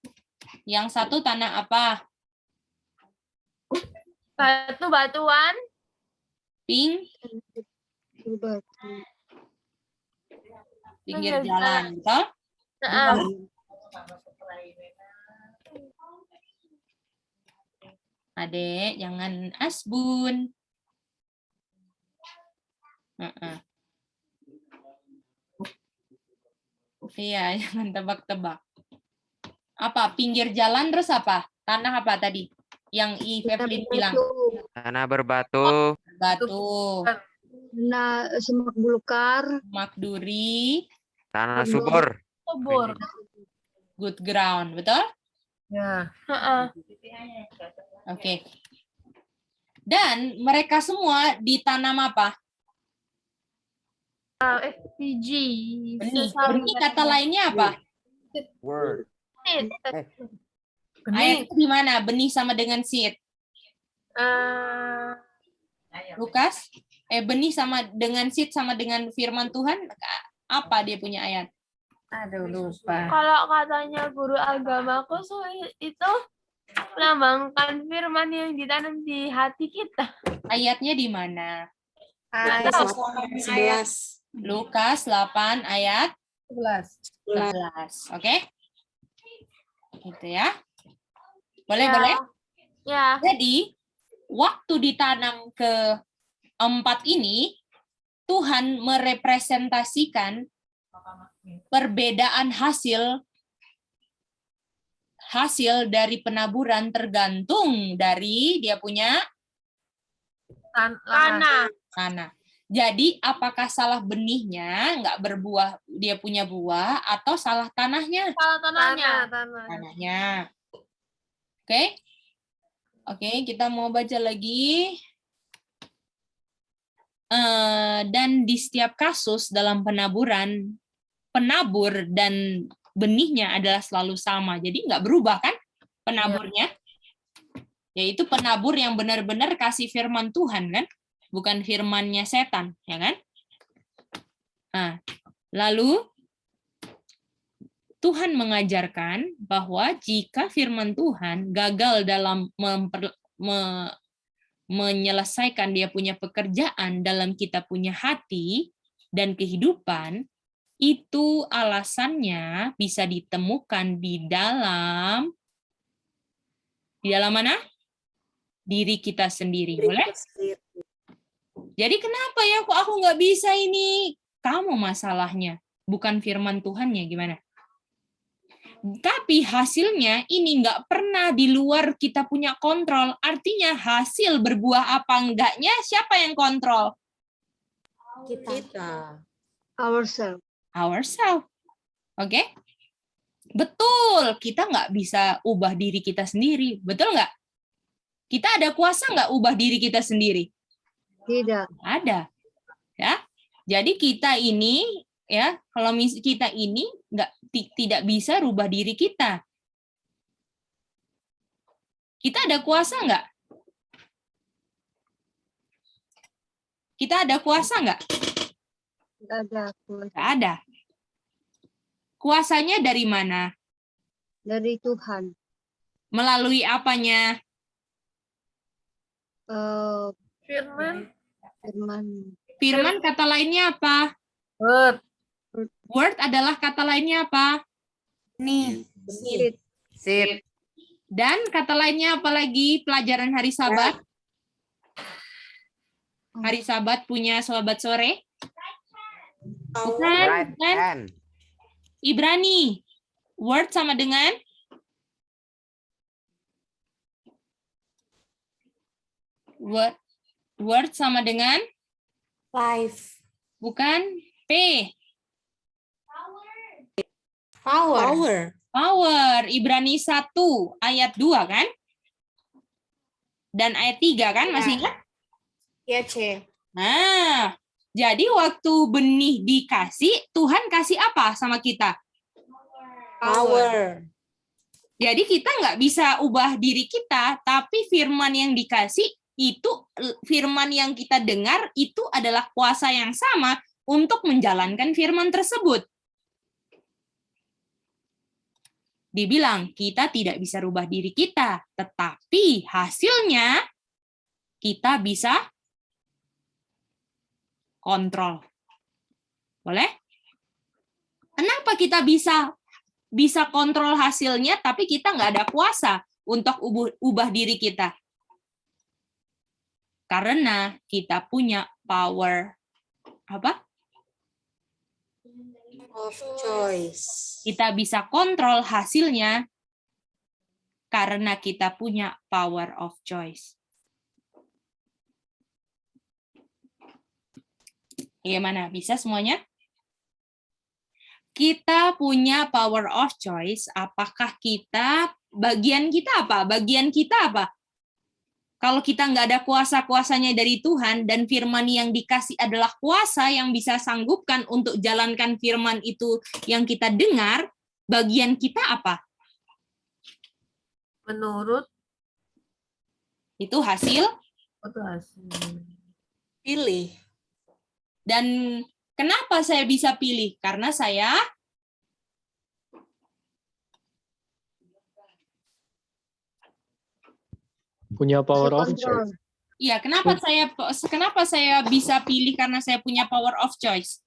Yang satu tanah apa? Batu-batuan. Pinggir jalan, betul? Adek, jangan asbun. Iya, jangan tebak-tebak. Apa? Pinggir jalan terus apa? Tanah apa tadi? Yang Evelyn bilang. Tanah berbatu. Batu. Nah, semak belukar. Semak duri. Tanah subur. Subur. Good ground, betul? Ya. Oke. Dan mereka semua ditanam apa? Biji. Benih kata lainnya apa? Word. Ayat itu di mana? Benih sama dengan seed. Lukas? Benih sama dengan seed sama dengan firman Tuhan. Apa dia punya ayat? Aduh, lupa. Kalau katanya guru agamaku itu melambangkan firman yang ditanam di hati kita. Ayatnya di mana? Ayat 11. Lukas 8 ayat 11. Oke? Gitu ya. Boleh? Ya. Jadi, waktu ditanam ke 4 ini, Tuhan merepresentasikan perbedaan hasil dari penaburan tergantung dari dia punya tanah. Jadi apakah salah benihnya nggak berbuah, dia punya buah, atau salah tanahnya? Salah tanahnya. Tanahnya. Oke, kita mau baca lagi. Dan di setiap kasus dalam penaburan, penabur dan benihnya adalah selalu sama. Jadi nggak berubah kan penaburnya? Yaitu penabur yang benar-benar kasih firman Tuhan kan? Bukan firmannya setan, ya kan? Nah, lalu Tuhan mengajarkan bahwa jika firman Tuhan gagal dalam menyelesaikan dia punya pekerjaan dalam kita punya hati dan kehidupan, itu alasannya bisa ditemukan di dalam mana? Diri kita sendiri. Boleh? Jadi kenapa ya kok aku nggak bisa ini? Kamu masalahnya, bukan firman Tuhannya, gimana? Tapi hasilnya ini nggak pernah di luar kita punya kontrol. Artinya hasil berbuah apa enggaknya siapa yang kontrol? Kita. Ourselves. Ourselves. Oke? Betul, kita nggak bisa ubah diri kita sendiri. Betul nggak? Kita ada kuasa nggak ubah diri kita sendiri? Tidak. Ada. Ya. Jadi kita ini, ya, kalau kita ini tidak bisa rubah diri kita. Kita ada kuasa nggak? Kita ada kuasa nggak? Tidak ada. Nggak ada. Kuasanya dari mana? Dari Tuhan. Melalui apanya? Firman. Firman kata lainnya apa? Word. Word adalah kata lainnya apa? Sip. Dan kata lainnya apa lagi pelajaran hari Sabat? Hari Sabat punya Sobat Sore? Bukan, Right bukan. hand. Ibrani. Word sama dengan? Word sama dengan? Life. Bukan. P. Power. Power. Ibrani 1 ayat 2 kan? Dan ayat 3 kan? Masih ingat? Ya, C. Nah, jadi waktu benih dikasih, Tuhan kasih apa sama kita? Power. Jadi kita nggak bisa ubah diri kita, tapi firman yang dikasih itu, firman yang kita dengar itu adalah kuasa yang sama untuk menjalankan firman tersebut. Dibilang kita tidak bisa rubah diri kita, tetapi hasilnya kita bisa kontrol. Boleh? Kenapa kita bisa kontrol hasilnya, tapi kita nggak ada kuasa untuk ubah diri kita? Karena kita punya power apa? Of choice. Kita bisa kontrol hasilnya karena kita punya power of choice. Gimana? Bisa semuanya? Kita punya power of choice. Apakah bagian kita apa? Bagian kita apa? Kalau kita nggak ada kuasa-kuasanya dari Tuhan dan firman yang dikasih adalah kuasa yang bisa sanggupkan untuk jalankan firman itu yang kita dengar, bagian kita apa? Menurut Itu hasil Pilih. Dan kenapa saya bisa pilih? Karena saya Punya power of choice. iya, kenapa saya bisa pilih karena saya punya power of choice?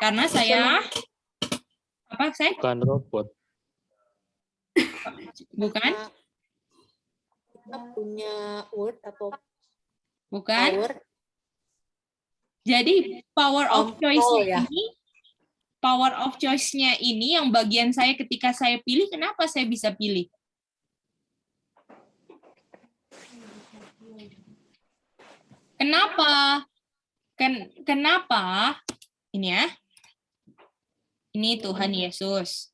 Karena saya Bukan robot. bukan Kita punya word atau bukan. power. Jadi power of Control, choice-nya ya. ini, power of choice-nya ini yang bagian saya ketika saya pilih, kenapa saya bisa pilih? Kenapa? Ini ya. Ini Tuhan Yesus.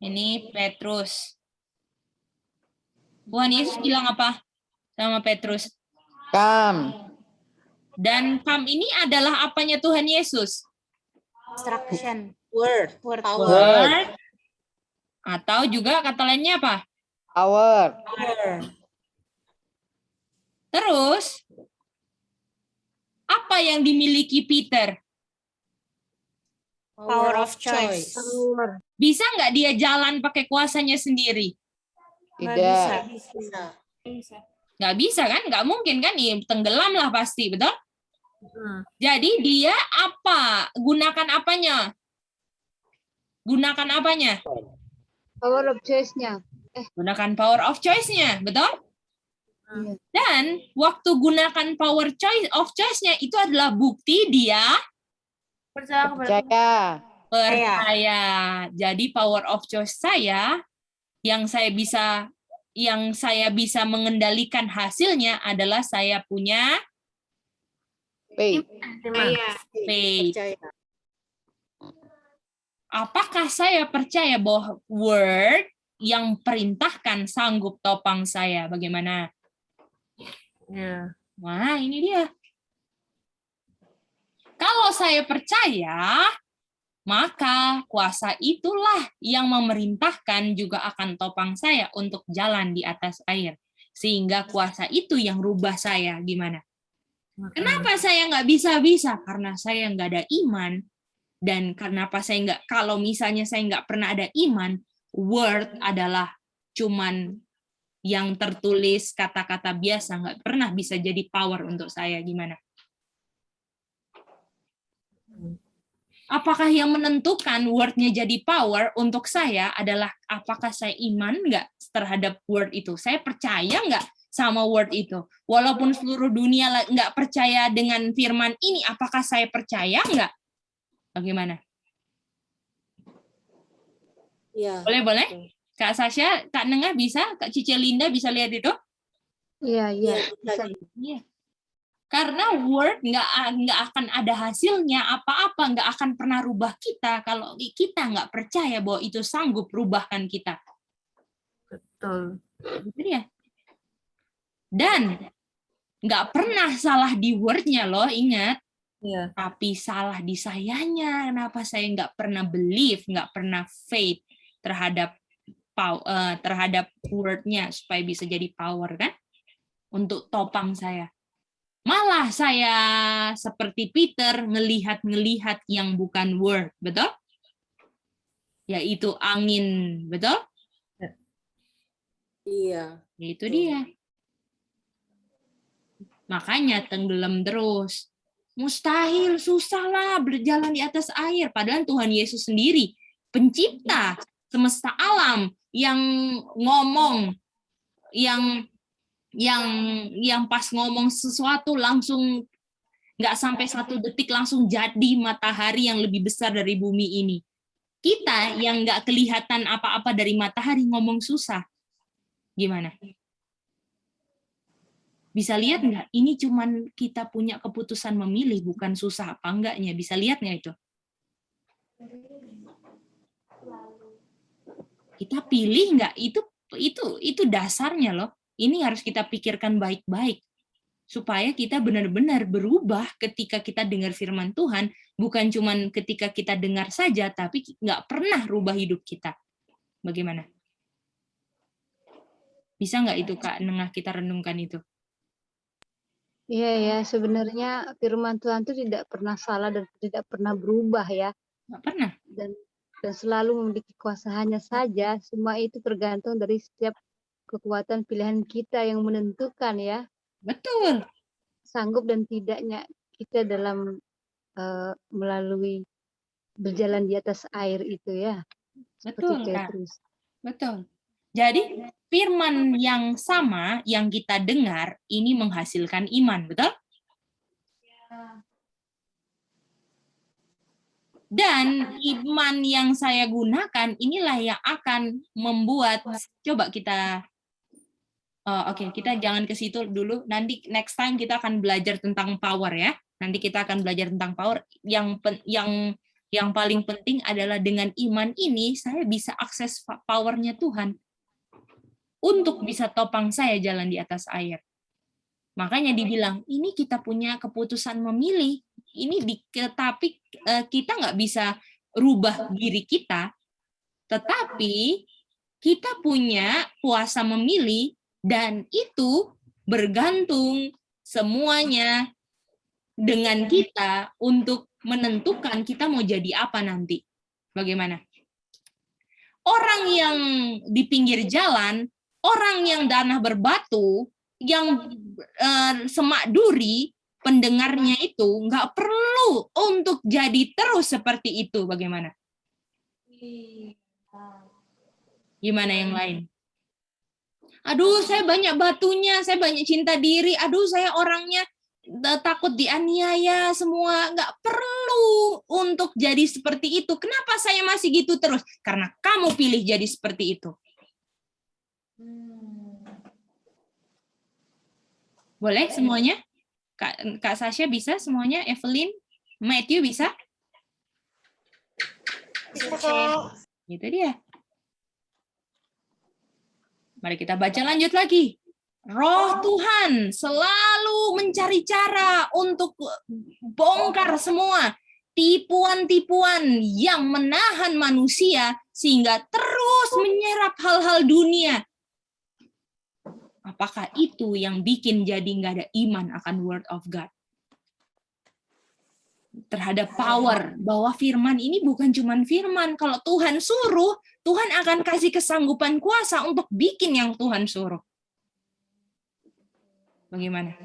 Ini Petrus. Tuhan Yesus bilang apa sama Petrus? Come. Dan come ini adalah apanya Tuhan Yesus? Instruction. Word. Power. Word. Atau juga kata lainnya apa? Power. Terus, apa yang dimiliki Peter? Power of choice. Power. Bisa nggak dia jalan pakai kuasanya sendiri? Nggak Tidak. bisa. Bisa. Nggak bisa kan? Nggak mungkin kan? Nih, tenggelam lah pasti, betul? Jadi dia apa? Gunakan apanya? Gunakan apanya? Power of choice-nya. Gunakan power of choice-nya, betul? Iya. Dan waktu gunakan power of choice-nya itu adalah bukti dia Percaya kepada Tuhan. Percaya. percaya. Jadi power of choice saya yang saya bisa mengendalikan hasilnya adalah saya punya Faith. faith. Percaya. Apakah saya percaya bahwa word yang perintahkan sanggup topang saya? Bagaimana? Ya. Nah, ini dia. Kalau saya percaya, maka kuasa itulah yang memerintahkan juga akan topang saya untuk jalan di atas air. Sehingga kuasa itu yang rubah saya. Gimana? Kenapa saya nggak bisa-bisa? Karena saya nggak ada iman. Dan kenapa saya nggak, kalau misalnya saya nggak pernah ada iman, word adalah cuman yang tertulis kata-kata biasa, nggak pernah bisa jadi power untuk saya. Gimana? Apakah yang menentukan word-nya jadi power untuk saya adalah apakah saya iman nggak terhadap word itu? Saya percaya nggak sama word itu? Walaupun seluruh dunia nggak percaya dengan firman ini, apakah saya percaya nggak? Bagaimana? Iya. Boleh? Kak Sasha, Kak Nengah bisa? Kak Cici Linda bisa lihat itu? Iya, iya. Bisa. Iya. Karena word nggak akan ada hasilnya apa-apa, nggak akan pernah rubah kita kalau kita nggak percaya bahwa itu sanggup rubahkan kita. Betul. Gitu dia. Dan nggak pernah salah di word-nya loh, ingat. Iya. Tapi salah di sayanya. Kenapa saya nggak pernah believe, nggak pernah faith terhadap word-nya supaya bisa jadi power kan? Untuk topang saya. Malah saya seperti Peter ngelihat yang bukan word, betul? Yaitu angin, betul? Iya. Itu dia. Makanya tenggelam terus. Mustahil, susah lah berjalan di atas air. Padahal Tuhan Yesus sendiri, pencipta semesta alam, yang ngomong, yang pas ngomong sesuatu langsung nggak sampai 1 detik langsung jadi matahari yang lebih besar dari bumi ini. Kita yang nggak kelihatan apa-apa dari matahari ngomong susah. Gimana? Bisa lihat nggak? Ini cuman kita punya keputusan memilih, bukan susah apa enggaknya. Bisa lihat nggak itu? Kita pilih nggak? Itu dasarnya loh. Ini harus kita pikirkan baik-baik supaya kita benar-benar berubah ketika kita dengar firman Tuhan, bukan cuman ketika kita dengar saja, tapi nggak pernah rubah hidup kita. Bagaimana? Bisa nggak itu Kak Nengah kita renungkan itu? Iya ya, sebenarnya firman Tuhan itu tidak pernah salah dan tidak pernah berubah ya. Nggak pernah. Dan selalu memiliki kuasa, hanya saja semua itu tergantung dari setiap kekuatan pilihan kita yang menentukan ya. Betul. Sanggup dan tidaknya kita dalam melalui berjalan di atas air itu ya. Betul, Seperti Kak. Petrus. Betul. Jadi firman yang sama yang kita dengar ini menghasilkan iman, betul? Dan iman yang saya gunakan inilah yang akan membuat, coba kita, oke, kita jangan ke situ dulu. Nanti next time kita akan belajar tentang power ya. Nanti kita akan belajar tentang power. Yang paling penting adalah dengan iman ini saya bisa akses powernya Tuhan untuk bisa topang saya jalan di atas air. Makanya dibilang ini kita punya keputusan memilih. Tapi kita nggak bisa rubah diri kita, tetapi kita punya kuasa memilih dan itu bergantung semuanya dengan kita untuk menentukan kita mau jadi apa nanti. Bagaimana? Orang yang di pinggir jalan, orang yang tanah berbatu, yang semak duri, pendengarnya itu nggak perlu untuk jadi terus seperti itu. Bagaimana? Gimana yang lain? Aduh, saya banyak batunya, saya banyak cinta diri, aduh saya orangnya takut dianiaya semua, nggak perlu untuk jadi seperti itu. Kenapa saya masih gitu terus? Karena kamu pilih jadi seperti itu. Boleh semuanya? Kak Sasha bisa semuanya? Evelyn? Matthew bisa? Gitu dia. Mari kita baca lanjut lagi. Roh Tuhan selalu mencari cara untuk bongkar semua tipuan-tipuan yang menahan manusia sehingga terus menyerap hal-hal dunia. Apakah itu yang bikin jadi nggak ada iman akan Word of God? Terhadap power, bahwa firman ini bukan cuma firman. Kalau Tuhan suruh, Tuhan akan kasih kesanggupan kuasa untuk bikin yang Tuhan suruh. Bagaimana?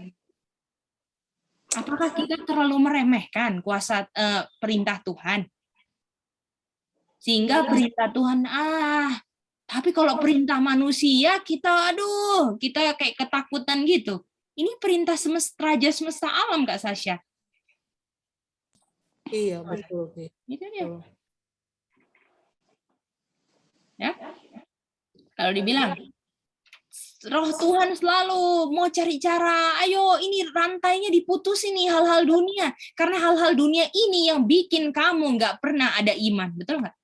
Apakah kita terlalu meremehkan kuasa perintah Tuhan? Sehingga perintah Tuhan, tapi kalau perintah manusia, kita kayak ketakutan gitu. Ini perintah raja semesta alam, Kak Sasha. Iya, betul. Itu dia. Ya. Kalau dibilang Roh Tuhan selalu mau cari cara, ayo ini rantainya diputusin nih hal-hal dunia. Karena hal-hal dunia ini yang bikin kamu nggak pernah ada iman. Betul nggak?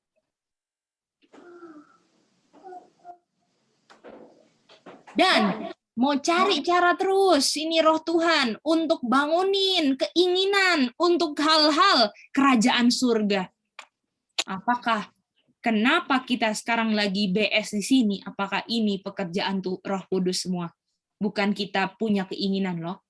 Dan mau cari cara terus, ini Roh Tuhan, untuk bangunin keinginan, untuk hal-hal kerajaan surga. Apakah kenapa kita sekarang lagi BS di sini? Apakah ini pekerjaan tuh Roh Kudus semua? Bukan kita punya keinginan loh.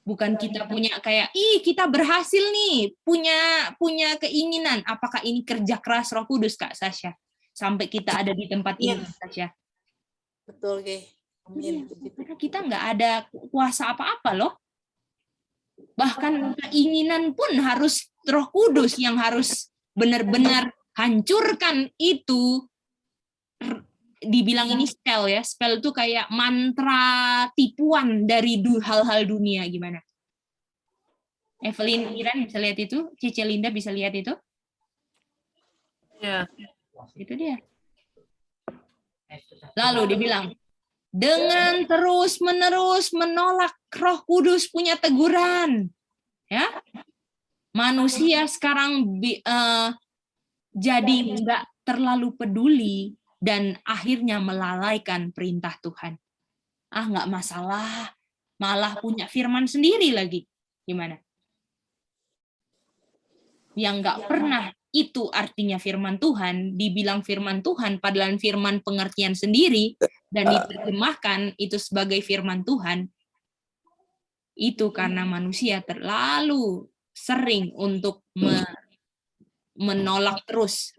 Bukan kita punya kayak, kita berhasil nih, punya keinginan. Apakah ini kerja keras Roh Kudus, Kak Sasha? Sampai kita ada di tempat ini, Kak Sasha. Betul, Ge. Amin. Karena kita nggak ada kuasa apa-apa loh. Bahkan keinginan pun harus Roh Kudus yang harus benar-benar hancurkan itu. Dibilang ini spell ya. Spell itu kayak mantra tipuan dari hal-hal dunia. Gimana? Evelyn Iran bisa lihat itu? Cici Linda bisa lihat itu? Ya. Itu dia. Lalu dibilang, dengan terus-menerus menolak Roh Kudus punya teguran. Ya, manusia sekarang jadi nggak terlalu peduli dan akhirnya melalaikan perintah Tuhan. Nggak masalah, malah punya firman sendiri lagi. Gimana? Yang nggak pernah itu artinya firman Tuhan, dibilang firman Tuhan, padahal firman pengertian sendiri, dan diterjemahkan itu sebagai firman Tuhan, itu karena manusia terlalu sering untuk menolak terus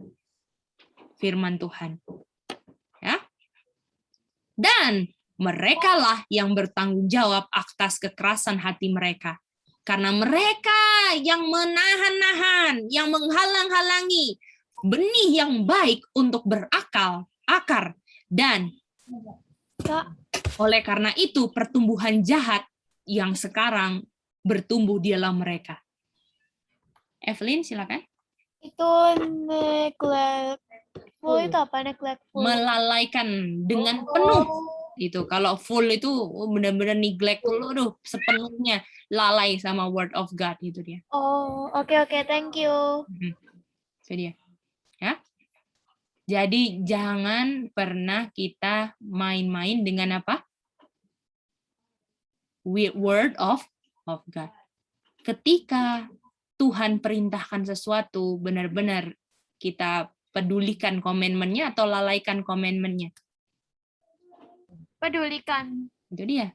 firman Tuhan. Ya? Dan merekalah yang bertanggung jawab atas kekerasan hati mereka. Karena mereka yang menahan-nahan, yang menghalang-halangi benih yang baik untuk akar, dan oleh karena itu pertumbuhan jahat yang sekarang bertumbuh di dalam mereka. Evelyn, silakan. Itu neglectful itu apa? Neglectful. Melalaikan dengan penuh. Itu kalau full itu benar-benar neglectful, sepenuhnya lalai sama Word of God itu dia. Oh, oke, thank you. Itu dia. Ya. Jadi jangan pernah kita main-main dengan apa? Word of God. Ketika Tuhan perintahkan sesuatu, benar-benar kita pedulikan komitmennya atau lalaikan komitmennya. Pedulikan. Itu dia.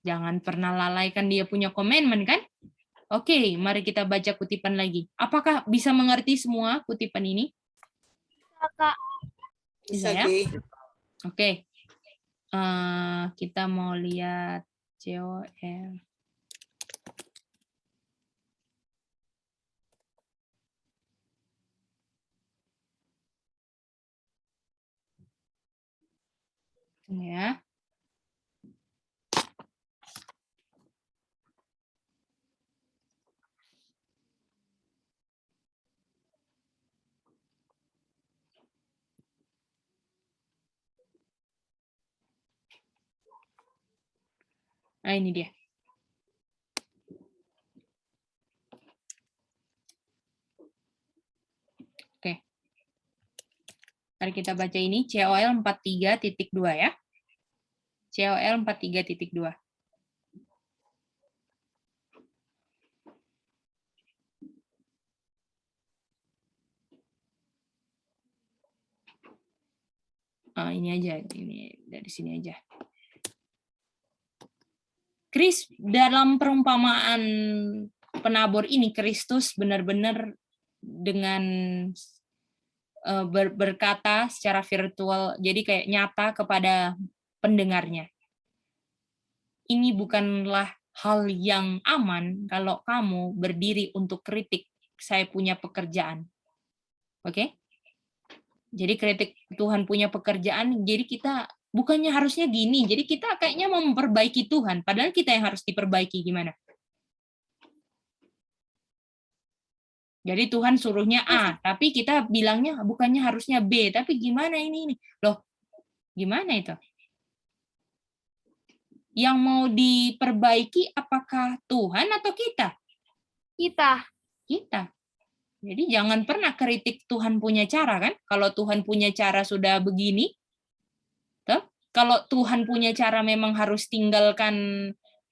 Jangan pernah lalaikan dia punya komitmen kan? Oke, mari kita baca kutipan lagi. Apakah bisa mengerti semua kutipan ini? Kakak. Bisa, ya? Ki. Oke. Kita mau lihat COL. Ya. Nah, ini dia. Oke. Mari kita baca ini COL 43.2 ya. COL 43.2. Ini aja, ini dari sini aja. Dalam perumpamaan penabur ini, Kristus benar-benar dengan berkata secara virtual, jadi kayak nyata kepada pendengarnya. Ini bukanlah hal yang aman kalau kamu berdiri untuk kritik, saya punya pekerjaan. Oke? Jadi kritik Tuhan punya pekerjaan, jadi kita bukannya harusnya gini, jadi kita kayaknya mau memperbaiki Tuhan, padahal kita yang harus diperbaiki, gimana? Jadi Tuhan suruhnya A, tapi kita bilangnya bukannya harusnya B, tapi gimana ini? Loh, gimana itu? Yang mau diperbaiki apakah Tuhan atau kita? Kita. Kita. Jadi jangan pernah kritik Tuhan punya cara, kan? Kalau Tuhan punya cara sudah begini, tuh? Kalau Tuhan punya cara memang harus tinggalkan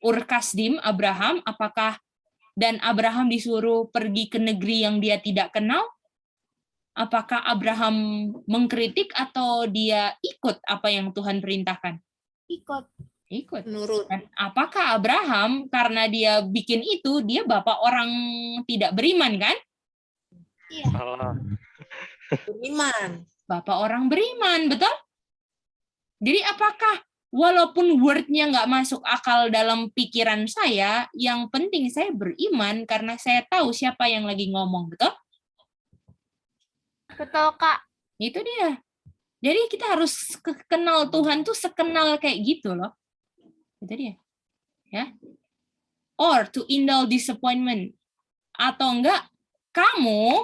Ur Kasdim, Abraham, dan Abraham disuruh pergi ke negeri yang dia tidak kenal? Apakah Abraham mengkritik atau dia ikut apa yang Tuhan perintahkan? Ikut. Nurut. Dan apakah Abraham karena dia bikin itu, dia bapak orang tidak beriman, kan? Iya. Beriman. Bapak orang beriman, betul? Jadi apakah walaupun word-nya nggak masuk akal dalam pikiran saya, yang penting saya beriman karena saya tahu siapa yang lagi ngomong, betul? Betul, Kak. Itu dia. Jadi kita harus kenal Tuhan tuh sekenal kayak gitu loh. Itu dia. Ya. Or to indulge disappointment. Atau enggak, kamu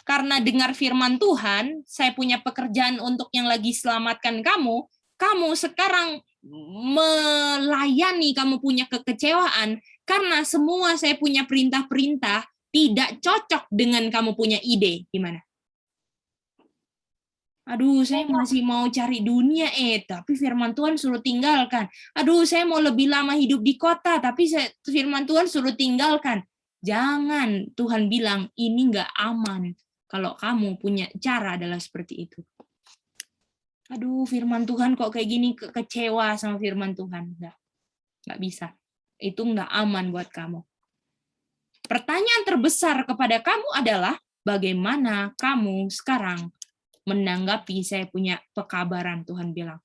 karena dengar firman Tuhan, saya punya pekerjaan untuk yang lagi selamatkan kamu sekarang melayani, kamu punya kekecewaan, karena semua saya punya perintah-perintah tidak cocok dengan kamu punya ide. Gimana? Aduh, saya masih mau cari dunia, tapi firman Tuhan suruh tinggalkan. Aduh, saya mau lebih lama hidup di kota, tapi firman Tuhan suruh tinggalkan. Jangan, Tuhan bilang ini nggak aman kalau kamu punya cara adalah seperti itu. Aduh, firman Tuhan kok kayak gini, kecewa sama firman Tuhan. Nggak bisa. Itu nggak aman buat kamu. Pertanyaan terbesar kepada kamu adalah, bagaimana kamu sekarang menanggapi saya punya pekabaran, Tuhan bilang.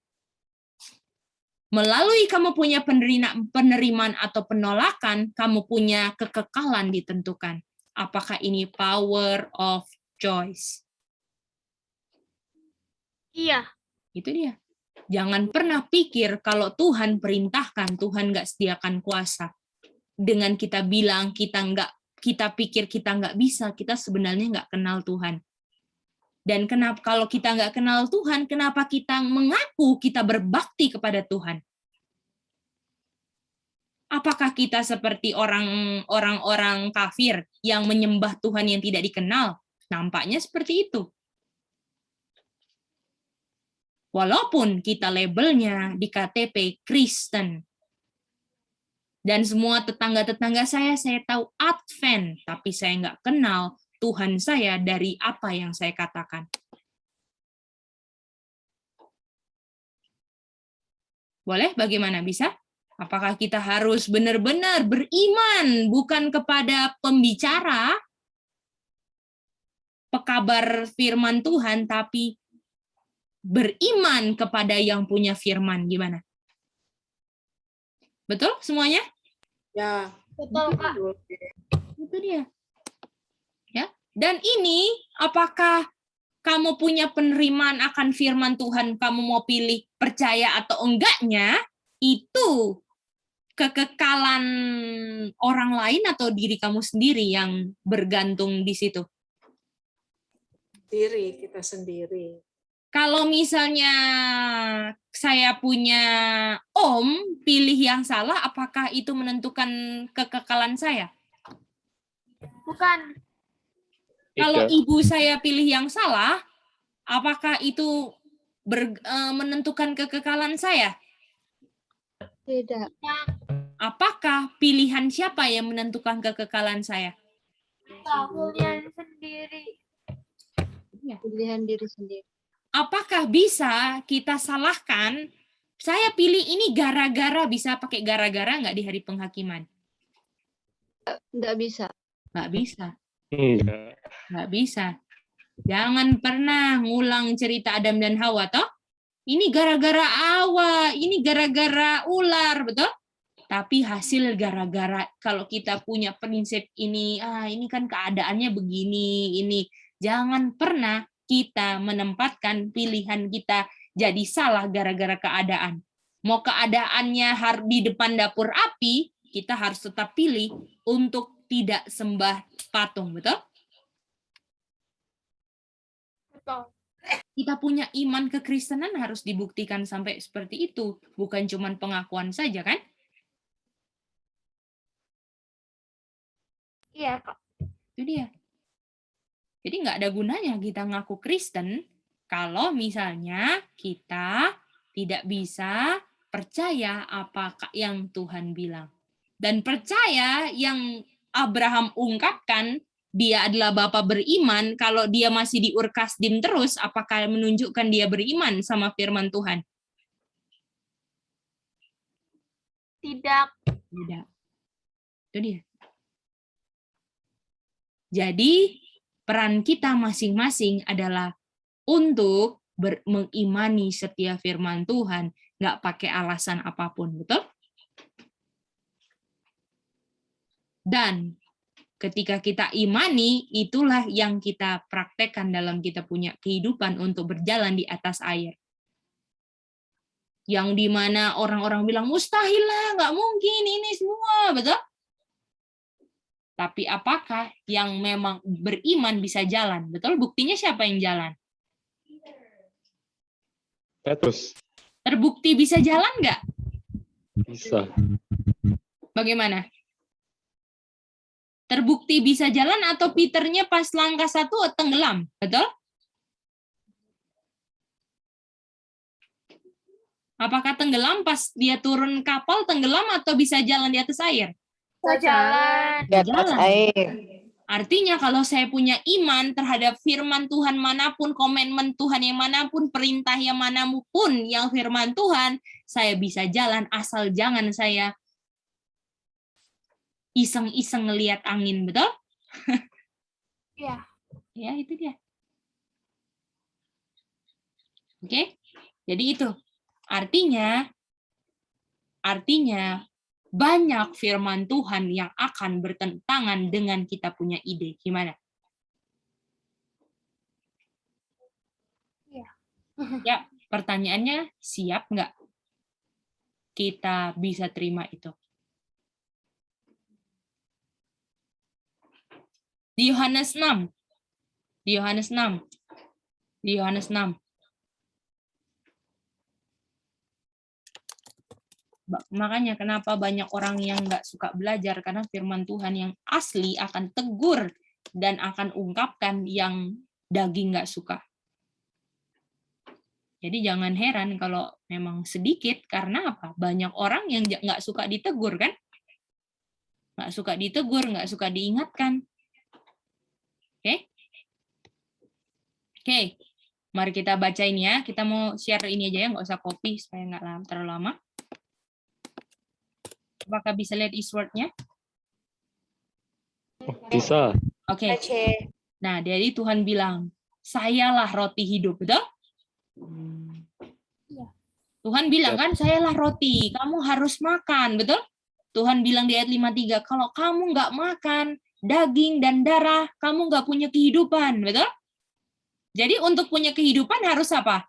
Melalui kamu punya penerimaan atau penolakan, kamu punya kekekalan ditentukan. Apakah ini power of choice? Iya. Itu dia. Jangan pernah pikir kalau Tuhan perintahkan, Tuhan nggak sediakan kuasa. Dengan kita bilang kita pikir kita nggak bisa, kita sebenarnya nggak kenal Tuhan. Dan kenapa kalau kita nggak kenal Tuhan, kenapa kita mengaku kita berbakti kepada Tuhan? Apakah kita seperti orang-orang kafir yang menyembah Tuhan yang tidak dikenal? Nampaknya seperti itu. Walaupun kita labelnya di KTP Kristen. Dan semua tetangga-tetangga saya tahu Advent, tapi saya nggak kenal Tuhan saya dari apa yang saya katakan. Boleh? Bagaimana? Bisa? Apakah kita harus benar-benar beriman bukan kepada pembicara, pekabar firman Tuhan, tapi beriman kepada yang punya firman? Gimana? Betul semuanya? Ya. Betul, Kak. Itu dia. Ya. Dan ini apakah kamu punya penerimaan akan firman Tuhan, kamu mau pilih percaya atau enggaknya, itu kekekalan orang lain atau diri kamu sendiri yang bergantung di situ? Diri kita sendiri. Kalau misalnya saya punya om pilih yang salah, apakah itu menentukan kekekalan saya? Bukan. Kalau Tidak. ibu saya pilih yang salah, apakah itu menentukan kekekalan saya? Tidak. Apakah pilihan siapa yang menentukan kekekalan saya? Pilihan sendiri. Pilihan diri sendiri. Apakah bisa kita salahkan, saya pilih ini gara-gara, bisa pakai gara-gara nggak di hari penghakiman? Nggak bisa. Nggak bisa. Iya. Nggak bisa. Jangan pernah ngulang cerita Adam dan Hawa, toh? Ini gara-gara awa, ini gara-gara ular, betul? Tapi hasil gara-gara, kalau kita punya prinsip ini, ini kan keadaannya begini, ini. Jangan pernah kita menempatkan pilihan kita jadi salah gara-gara keadaan. Mau keadaannya di depan dapur api, kita harus tetap pilih untuk tidak sembah patung, betul? Betul. Kita punya iman kekristenan harus dibuktikan sampai seperti itu, bukan cuma pengakuan saja, kan? Iya, Kak. Itu dia. Jadi nggak ada gunanya kita ngaku Kristen kalau misalnya kita tidak bisa percaya apa yang Tuhan bilang. Dan percaya yang Abraham ungkapkan, dia adalah Bapa beriman, kalau dia masih di Ur Kasdim terus, apakah menunjukkan dia beriman sama firman Tuhan? Tidak. Tidak. Itu dia. Jadi, peran kita masing-masing adalah untuk mengimani setiap firman Tuhan, nggak pakai alasan apapun, betul? Dan ketika kita imani, itulah yang kita praktekkan dalam kita punya kehidupan untuk berjalan di atas air. Yang dimana orang-orang bilang, mustahil lah, nggak mungkin ini semua, betul? Tapi apakah yang memang beriman bisa jalan? Betul? Buktinya siapa yang jalan? Petrus. Terbukti bisa jalan nggak? Bisa. Bagaimana? Terbukti bisa jalan atau Peternya pas langkah 1 tenggelam? Betul? Apakah tenggelam pas dia turun kapal tenggelam atau bisa jalan di atas air? Jalan. Di atas air. Artinya kalau saya punya iman terhadap firman Tuhan manapun, komitmen Tuhan yang manapun, perintah yang manapun yang firman Tuhan, saya bisa jalan asal jangan saya iseng-iseng ngelihat angin, betul? Iya. Ya, itu dia. Oke? Jadi itu. Artinya banyak firman Tuhan yang akan bertentangan dengan kita punya ide. Gimana? Iya. Ya, pertanyaannya siap nggak kita bisa terima itu? Di Yohanes 6. Di Yohanes 6. Di Yohanes 6. Makanya kenapa banyak orang yang nggak suka belajar, karena firman Tuhan yang asli akan tegur dan akan ungkapkan yang daging nggak suka. Jadi jangan heran kalau memang sedikit, karena apa? Banyak orang yang nggak suka ditegur, kan? Nggak suka ditegur, nggak suka diingatkan. Oke? Oke, mari kita baca ini ya. Kita mau share ini aja ya, nggak usah copy supaya nggak terlalu lama. Apakah bisa lihat eastward-nya? Bisa. Oke. Nah, jadi Tuhan bilang, sayalah roti hidup, betul? Tuhan bilang kan, sayalah roti, kamu harus makan, betul? Tuhan bilang di ayat 53, kalau kamu nggak makan daging dan darah, kamu nggak punya kehidupan, betul? Jadi untuk punya kehidupan harus apa?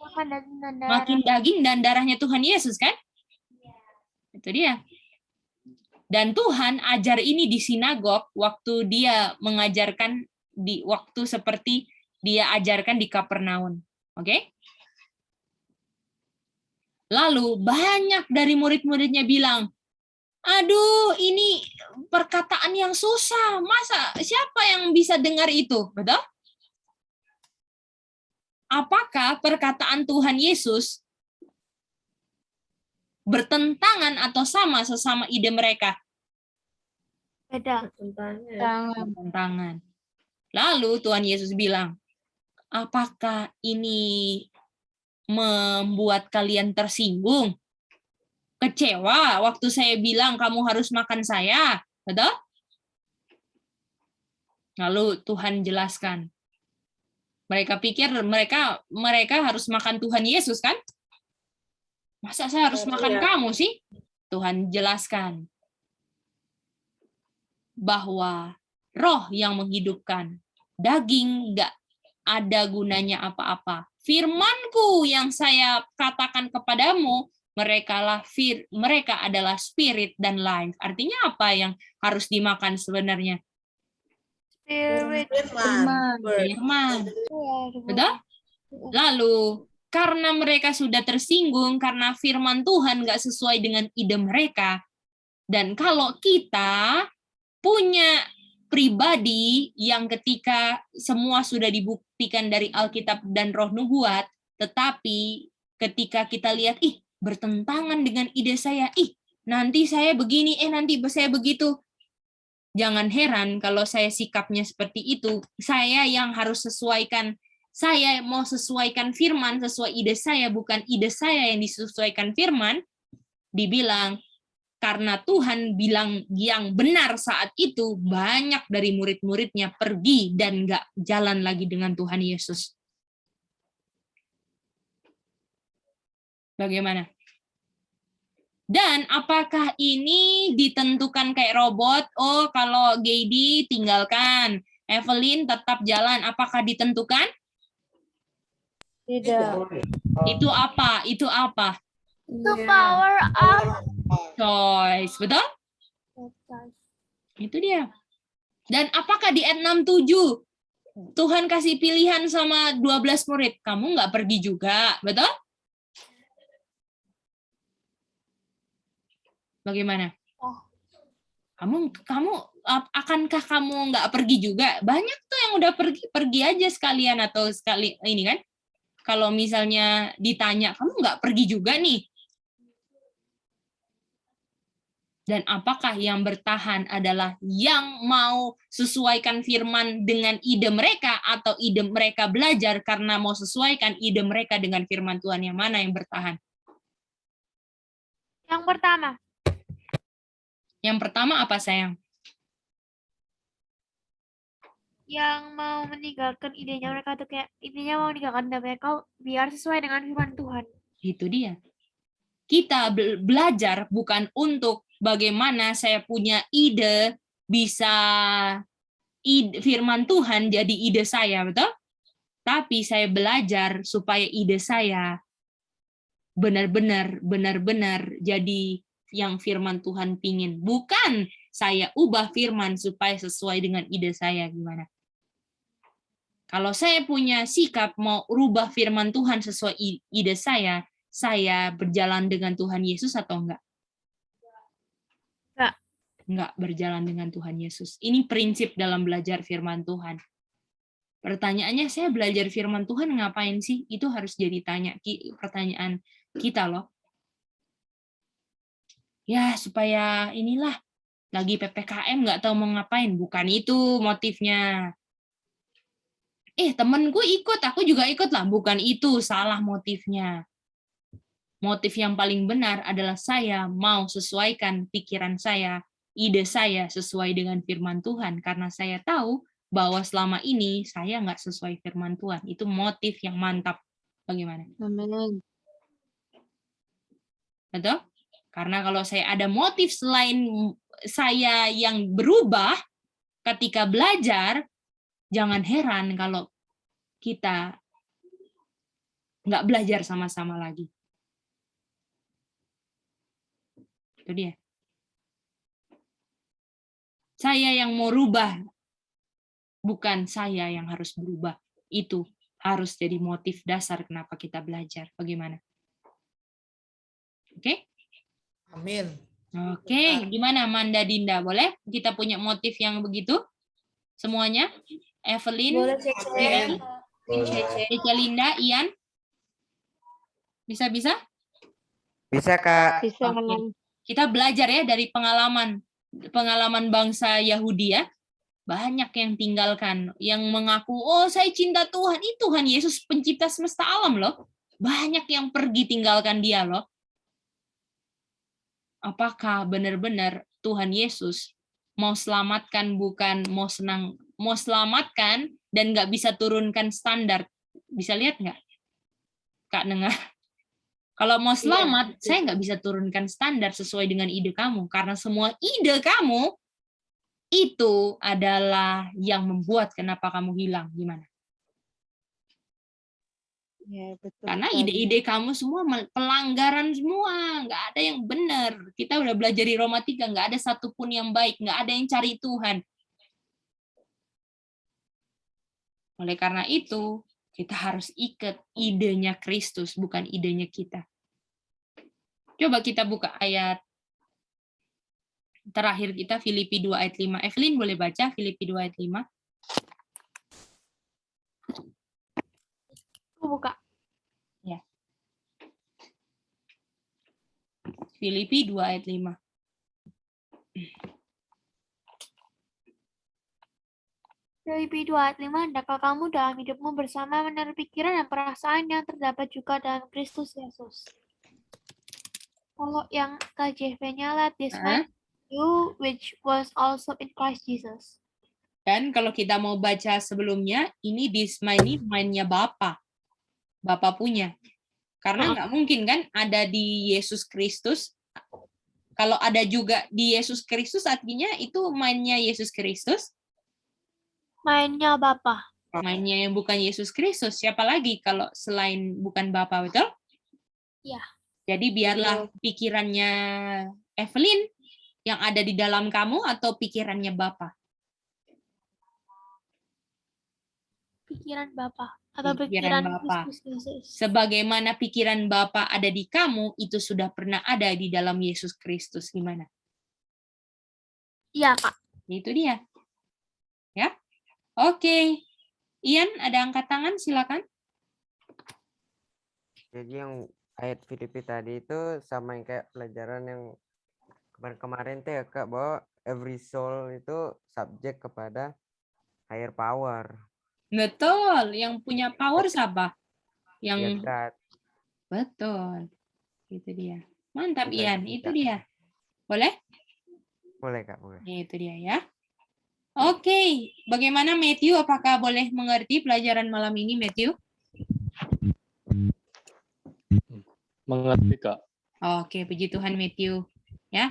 Makan daging dan darah. Makin daging dan darahnya Tuhan Yesus, kan? Itu dia. Dan Tuhan ajar ini di sinagog waktu dia mengajarkan di waktu seperti dia ajarkan di Kapernaum. Oke? Lalu banyak dari murid-muridnya bilang, aduh ini perkataan yang susah, masa siapa yang bisa dengar itu? Betul? Apakah perkataan Tuhan Yesus bertentangan atau sama sesama ide mereka? Beda. Bertentangan. Lalu Tuhan Yesus bilang, apakah ini membuat kalian tersinggung? Kecewa waktu saya bilang kamu harus makan saya, betul? Lalu Tuhan jelaskan. Mereka pikir mereka harus makan Tuhan Yesus, kan? Masa saya harus makan kamu sih? Tuhan jelaskan bahwa roh yang menghidupkan, daging nggak ada gunanya apa-apa. Firman-Ku yang saya katakan kepadamu, mereka adalah spirit dan life. Artinya apa yang harus dimakan sebenarnya? Firman. Betul? Lalu, karena mereka sudah tersinggung, karena firman Tuhan nggak sesuai dengan ide mereka, dan kalau kita punya pribadi yang ketika semua sudah dibuktikan dari Alkitab dan Roh Nubuat, tetapi ketika kita lihat, bertentangan dengan ide saya, nanti saya begini, nanti saya begitu. Jangan heran kalau saya sikapnya seperti itu. Saya yang harus sesuaikan, saya mau sesuaikan firman sesuai ide saya, bukan ide saya yang disesuaikan firman. Dibilang, karena Tuhan bilang yang benar saat itu, banyak dari murid-muridnya pergi dan nggak jalan lagi dengan Tuhan Yesus. Bagaimana? Dan apakah ini ditentukan kayak robot? Oh, kalau Gady tinggalkan, Evelyn tetap jalan. Apakah ditentukan? Tidak. Itu apa? Itu apa? Itu power of Choice, betul? Itu dia. Dan apakah di ayat 67 Tuhan kasih pilihan sama 12 murid, kamu nggak pergi juga, betul? Bagaimana? Akankah kamu nggak pergi juga? Banyak tuh yang udah pergi aja sekalian atau sekali ini kan? Kalau misalnya ditanya, kamu nggak pergi juga nih? Dan apakah yang bertahan adalah yang mau sesuaikan firman dengan ide mereka atau ide mereka belajar karena mau sesuaikan ide mereka dengan firman Tuhan? Yang mana yang bertahan? yang pertama. Yang pertama apa, sayang? Yang mau meninggalkan idenya mereka tuh kayak idenya mau meninggalkan ide mereka biar sesuai dengan firman Tuhan. Itu dia. Kita belajar bukan untuk bagaimana saya punya ide bisa firman Tuhan jadi ide saya, betul? Tapi saya belajar supaya ide saya benar-benar jadi yang firman Tuhan pingin. Bukan saya ubah firman supaya sesuai dengan ide saya gimana. Kalau saya punya sikap mau rubah firman Tuhan sesuai ide saya berjalan dengan Tuhan Yesus atau enggak? Enggak berjalan dengan Tuhan Yesus. Ini prinsip dalam belajar firman Tuhan. Pertanyaannya, saya belajar firman Tuhan ngapain sih? Itu harus jadi pertanyaan kita loh. Ya, supaya inilah, lagi PPKM nggak tahu mau ngapain. Bukan itu motifnya. Temenku ikut, aku juga ikut lah. Bukan itu, salah motifnya. Motif yang paling benar adalah saya mau sesuaikan pikiran saya, ide saya sesuai dengan firman Tuhan, karena saya tahu bahwa selama ini saya nggak sesuai firman Tuhan. Itu motif yang mantap. Bagaimana? Amin. Betul? Karena kalau saya ada motif selain saya yang berubah ketika belajar, jangan heran kalau kita nggak belajar sama-sama lagi. Itu dia. Saya yang mau rubah, bukan saya yang harus berubah. Itu harus jadi motif dasar kenapa kita belajar. Bagaimana? Oke? Amin. Oke, gimana Manda Dinda? Boleh kita punya motif yang begitu? Semuanya? Evelyn, Boleh, Cece. Cece Linda, Ian? Bisa-bisa? Bisa, Kak. Bisa. Oke. Kita belajar ya dari pengalaman bangsa Yahudi ya. Banyak yang tinggalkan, yang mengaku, oh saya cinta Tuhan, itu Tuhan Yesus pencipta semesta alam loh. Banyak yang pergi tinggalkan dia loh. Apakah benar-benar Tuhan Yesus mau selamatkan, bukan mau senang, mau selamatkan dan nggak bisa turunkan standar. Bisa lihat nggak? Kak Nengah. Kalau mau selamat, saya nggak bisa turunkan standar sesuai dengan ide kamu. Karena semua ide kamu itu adalah yang membuat kenapa kamu hilang. Gimana? Ya, betul. Karena sekali. ide-ide kamu semua pelanggaran semua. Nggak ada yang benar. Kita udah belajar di Roma 3, nggak ada satupun yang baik. Nggak ada yang cari Tuhan. Oleh karena itu, kita harus ikat idenya Kristus, bukan idenya kita. Coba kita buka ayat terakhir kita, Filipi 2 ayat 5. Evelyn boleh baca Filipi 2 ayat 5? Aku buka. Ya. Filipi 2 ayat 5. Filipi 2 ayat 5, hendaklah kamu dalam hidupmu bersama menurut pikiran dan perasaan yang terdapat juga dalam Kristus Yesus. Kalau yang KJV-nya, let this mind you which was also in Christ Jesus. Dan kalau kita mau baca sebelumnya, ini this mind ini mind-nya Bapa. Bapa punya. Karena nggak mungkin kan ada di Yesus Kristus. Kalau ada juga di Yesus Kristus, artinya itu mind-nya Yesus Kristus. Mainnya Bapa. Mind-nya yang bukan Yesus Kristus. Siapa lagi kalau selain bukan Bapa, betul? Iya. Jadi biarlah pikirannya Evelyn yang ada di dalam kamu atau pikirannya Bapa? Pikiran Bapa. Atau Pikiran pikiran Bapa. Kristus Yesus. Sebagaimana pikiran Bapa ada di kamu, itu sudah pernah ada di dalam Yesus Kristus. Gimana? Iya, Kak. Itu dia. Ya. Oke. Ian, ada angkat tangan, silakan. Jadi yang ayat Filipi tadi itu sama yang kayak pelajaran yang kemarin-kemarin tuh ya Kak, bahwa every soul itu subjek kepada higher power. Betul. Yang punya power siapa? Ya Yang God. betul. Itu dia. Mantap, Bukan Ian. kita. Itu dia. Boleh? Boleh Kak, boleh. Itu dia ya. Oke. Bagaimana Matthew? Apakah boleh mengerti pelajaran malam ini, Matthew? Mengerti, Kak. Oke, puji Tuhan Matthew. Ya.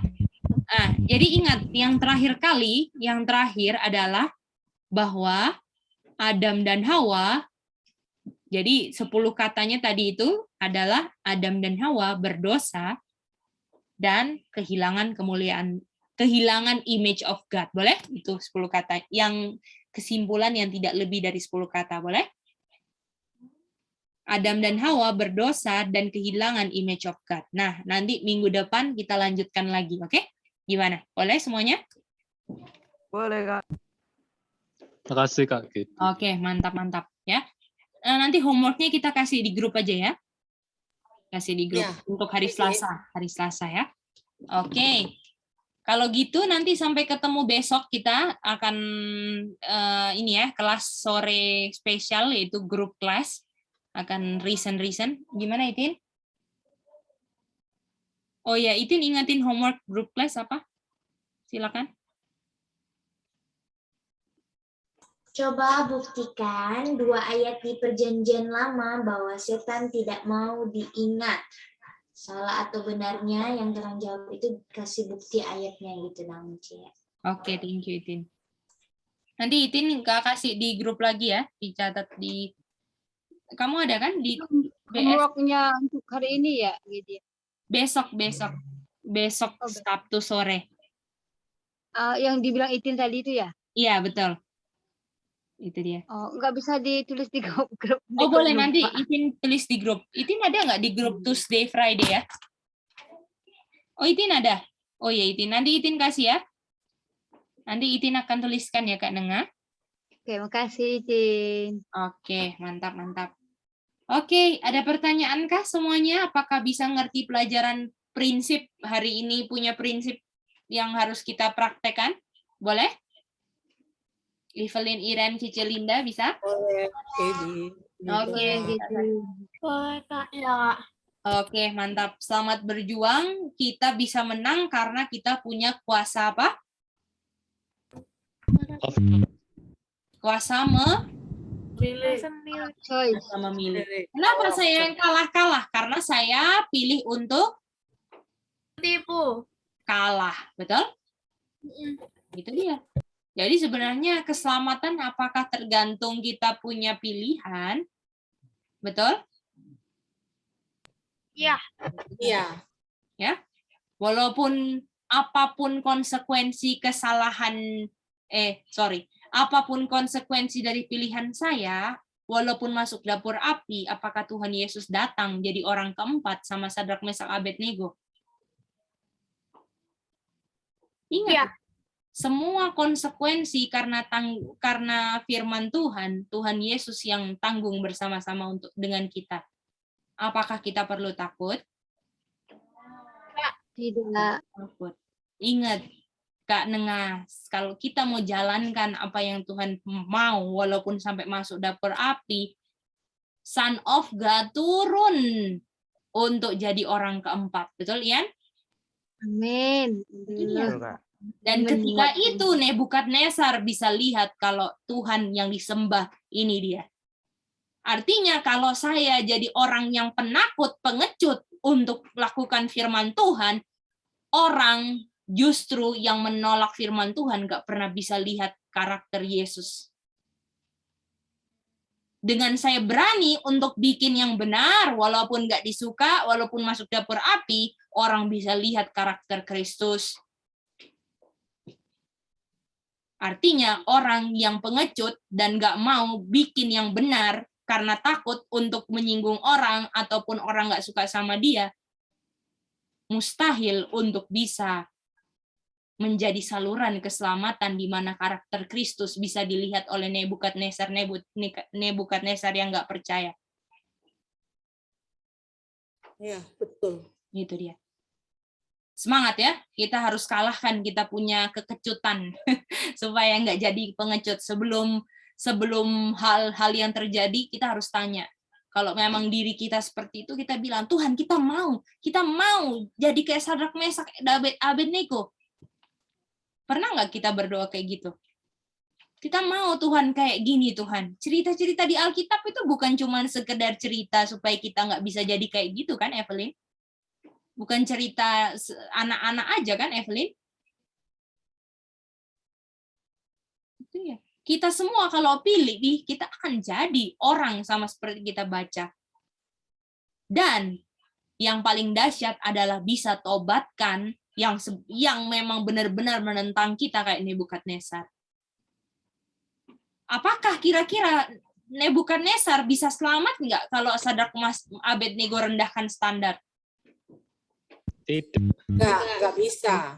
Jadi ingat, yang terakhir adalah bahwa Adam dan Hawa, jadi 10 katanya tadi itu adalah Adam dan Hawa berdosa dan kehilangan kemuliaan, kehilangan image of God. Boleh? Itu 10 kata. Yang kesimpulan yang tidak lebih dari 10 kata. Boleh? Adam dan Hawa berdosa dan kehilangan image of God. Nah, nanti minggu depan kita lanjutkan lagi, oke? Gimana? Boleh semuanya? Boleh Kak. Terima kasih, Kak. Gitu. Oke, mantap-mantap ya. Nanti homeworknya kita kasih di grup aja ya. Kasih di grup untuk hari Selasa ya. Oke. Kalau gitu nanti sampai ketemu besok, kita akan ini ya, kelas sore spesial yaitu grup kelas, akan reason. Gimana Itin? Oh ya, Itin ingatin homework group class apa? Silakan. Coba buktikan 2 ayat di Perjanjian Lama bahwa setan tidak mau diingat. Salah atau benarnya yang terang jawab itu kasih bukti ayatnya gitu dong, Cie. Oke, thank you Itin. Nanti Itin Kak kasih di grup lagi ya, dicatat di. Kamu ada kan di BS? Homeworknya untuk hari ini ya, gitu. Besok Sabtu sore. Yang dibilang Itin tadi itu ya? Iya, betul. Itu dia. Oh, nggak bisa ditulis di grup. Oh, boleh nanti Itin tulis di grup. Itin ada nggak di grup Tuesday, Friday ya? Oh, Itin ada. Oh ya, Itin. Nanti Itin kasih ya. Nanti Itin akan tuliskan ya, Kak Nenga. Oke, makasih Itin. Oke, mantap. Oke, ada pertanyaan kah semuanya? Apakah bisa ngerti pelajaran prinsip hari ini, punya prinsip yang harus kita praktekkan? Boleh? Evelyn, Iren, Cici, Linda bisa? Boleh, Jadi. Oke, Boleh, Kak. Ya, Kak. Oke, mantap. Selamat berjuang. Kita bisa menang karena kita punya kuasa apa? Kuasa memilih. Kenapa saya yang kalah? Karena saya pilih untuk Tipu. kalah, betul? Itu dia. Jadi sebenarnya keselamatan apakah tergantung kita punya pilihan? Betul? Iya. Iya. Ya. Walaupun apapun konsekuensi apapun konsekuensi dari pilihan saya, walaupun masuk dapur api, apakah Tuhan Yesus datang jadi orang keempat sama Sadrak, Mesak, Abednego? Ingat, Iya. semua konsekuensi karena firman Tuhan Yesus yang tanggung bersama-sama dengan kita. Apakah kita perlu takut? Tidak. Takut. Ingat, Kak Nenga, kalau kita mau jalankan apa yang Tuhan mau, walaupun sampai masuk dapur api, Son of God turun untuk jadi orang keempat. Betul, Ian? Amin. Iya. Dan ketika itu Nebukadnezar bisa lihat kalau Tuhan yang disembah ini dia. Artinya kalau saya jadi orang yang penakut, pengecut untuk melakukan firman Tuhan, orang justru yang menolak firman Tuhan nggak pernah bisa lihat karakter Yesus. Dengan saya berani untuk bikin yang benar, walaupun nggak disuka, walaupun masuk dapur api, orang bisa lihat karakter Kristus. Artinya orang yang pengecut dan nggak mau bikin yang benar karena takut untuk menyinggung orang ataupun orang nggak suka sama dia, mustahil untuk bisa menjadi saluran keselamatan di mana karakter Kristus bisa dilihat oleh Nebukadnezar yang nggak percaya. Iya, betul. Itu dia. Semangat ya, kita harus kalahkan kita punya kekecutan supaya nggak jadi pengecut. Sebelum hal-hal yang terjadi, kita harus tanya. Kalau memang diri kita seperti itu, kita bilang, Tuhan kita mau jadi kayak Sadrak, Mesak, Abednego. Pernah nggak kita berdoa kayak gitu? Kita mau Tuhan kayak gini Tuhan. Cerita-cerita di Alkitab itu bukan cuma sekedar cerita supaya kita nggak bisa jadi kayak gitu kan, Evelyn? Bukan cerita anak-anak aja kan, Evelyn? Itu ya. Kita semua kalau pilih, kita akan jadi orang sama seperti kita baca. Dan yang paling dahsyat adalah bisa tobatkan yang memang benar-benar menentang kita kayak Nebukadnezar. Apakah kira-kira Nebukadnezar bisa selamat nggak kalau Sadrak, Abednego rendahkan standar? Tidak. Nggak bisa.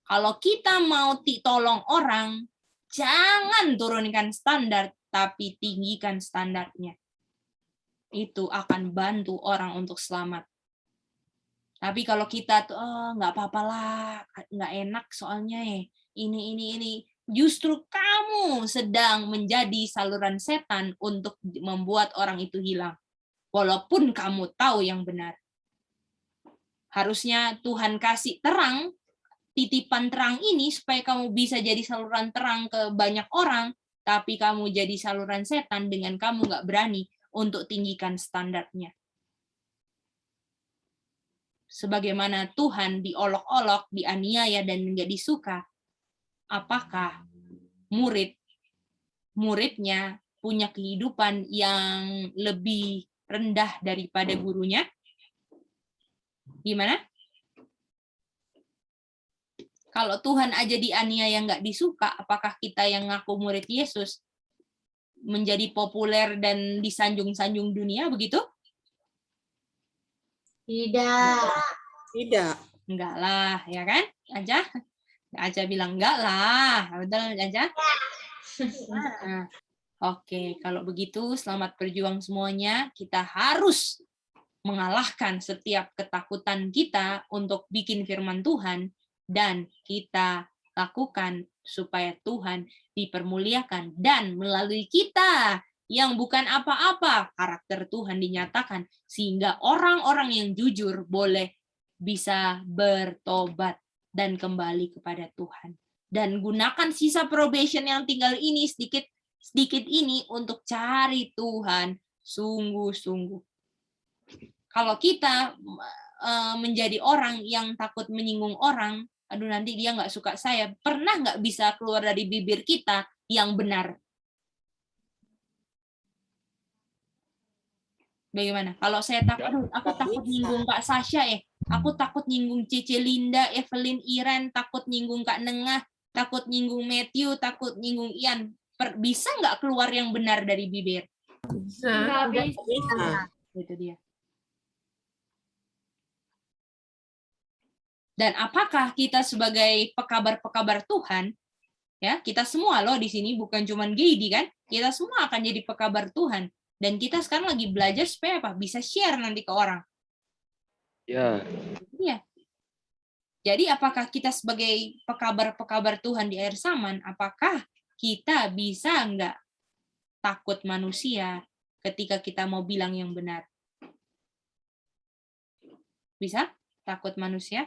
Kalau kita mau tolong orang, jangan turunkan standar, tapi tinggikan standarnya. Itu akan bantu orang untuk selamat. Tapi kalau kita tuh nggak apa-apa lah, nggak enak soalnya ini. Justru kamu sedang menjadi saluran setan untuk membuat orang itu hilang. Walaupun kamu tahu yang benar. Harusnya Tuhan kasih terang, titipan terang ini supaya kamu bisa jadi saluran terang ke banyak orang, tapi kamu jadi saluran setan dengan kamu nggak berani untuk tinggikan standarnya. Sebagaimana Tuhan diolok-olok, dianiaya, dan nggak disuka, apakah muridnya punya kehidupan yang lebih rendah daripada gurunya? Gimana? Kalau Tuhan aja dianiaya nggak disuka, apakah kita yang ngaku murid Yesus menjadi populer dan disanjung-sanjung dunia begitu? Tidak. Enggak lah, ya kan? Aja bilang enggak lah. Betul, Aja? Nah, oke, kalau begitu selamat berjuang semuanya. Kita harus mengalahkan setiap ketakutan kita untuk bikin firman Tuhan, dan kita lakukan supaya Tuhan dipermuliakan, dan melalui kita yang bukan apa-apa, karakter Tuhan dinyatakan, sehingga orang-orang yang jujur boleh bisa bertobat dan kembali kepada Tuhan. Dan gunakan sisa probation yang tinggal ini sedikit ini untuk cari Tuhan sungguh-sungguh. Kalau kita menjadi orang yang takut menyinggung orang, aduh nanti dia nggak suka saya, pernah nggak bisa keluar dari bibir kita yang benar? Bagaimana? Kalau saya takut, aku takut nyinggung Kak Sasha aku takut nyinggung Cece Linda, Evelyn, Iren, takut nyinggung Kak Nengah, takut nyinggung Matthew, takut nyinggung Ian. Bisa nggak keluar yang benar dari bibir? Nggak bisa. Itu dia. Dan apakah kita sebagai pekabar-pekabar Tuhan, ya kita semua loh di sini, bukan cuma Gedi kan, kita semua akan jadi pekabar Tuhan. Dan kita sekarang lagi belajar supaya apa? Bisa share nanti ke orang. Ya. Iya. Jadi apakah kita sebagai pekabar-pekabar Tuhan di akhir zaman, apakah kita bisa nggak takut manusia ketika kita mau bilang yang benar? Bisa? Takut manusia?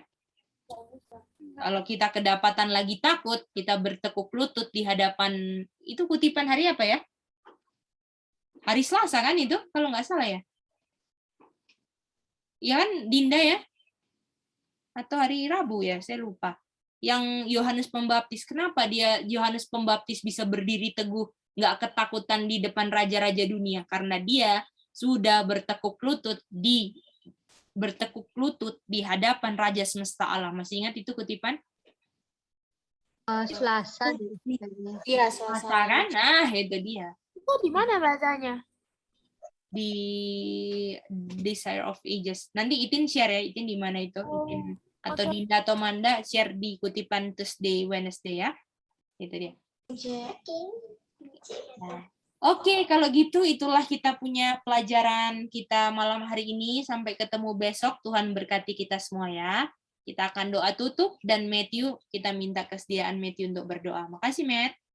Kalau kita kedapatan lagi takut, kita bertekuk lutut di hadapan, itu kutipan hari apa ya? Hari Selasa kan itu, kalau nggak salah ya? Iya kan, Dinda ya? Atau hari Rabu ya, saya lupa. Yang Yohanes Pembaptis, kenapa dia Yohanes Pembaptis bisa berdiri teguh, nggak ketakutan di depan raja-raja dunia? Karena dia sudah bertekuk lutut di hadapan Raja Semesta Alam. Masih ingat itu kutipan? Selasa. Iya, Selasa kan? Nah, itu dia. Itu di mana bacanya? Di Desire of Ages. Nanti Itin share ya, Itin di mana itu? Itin atau Dinda atau Manda share di kutipan Tuesday, Wednesday ya. Itu dia. Nah. Oke, kalau gitu itulah kita punya pelajaran kita malam hari ini. Sampai ketemu besok. Tuhan berkati kita semua ya. Kita akan doa tutup dan Matthew, kita minta kesediaan Matthew untuk berdoa. Makasih, Matt.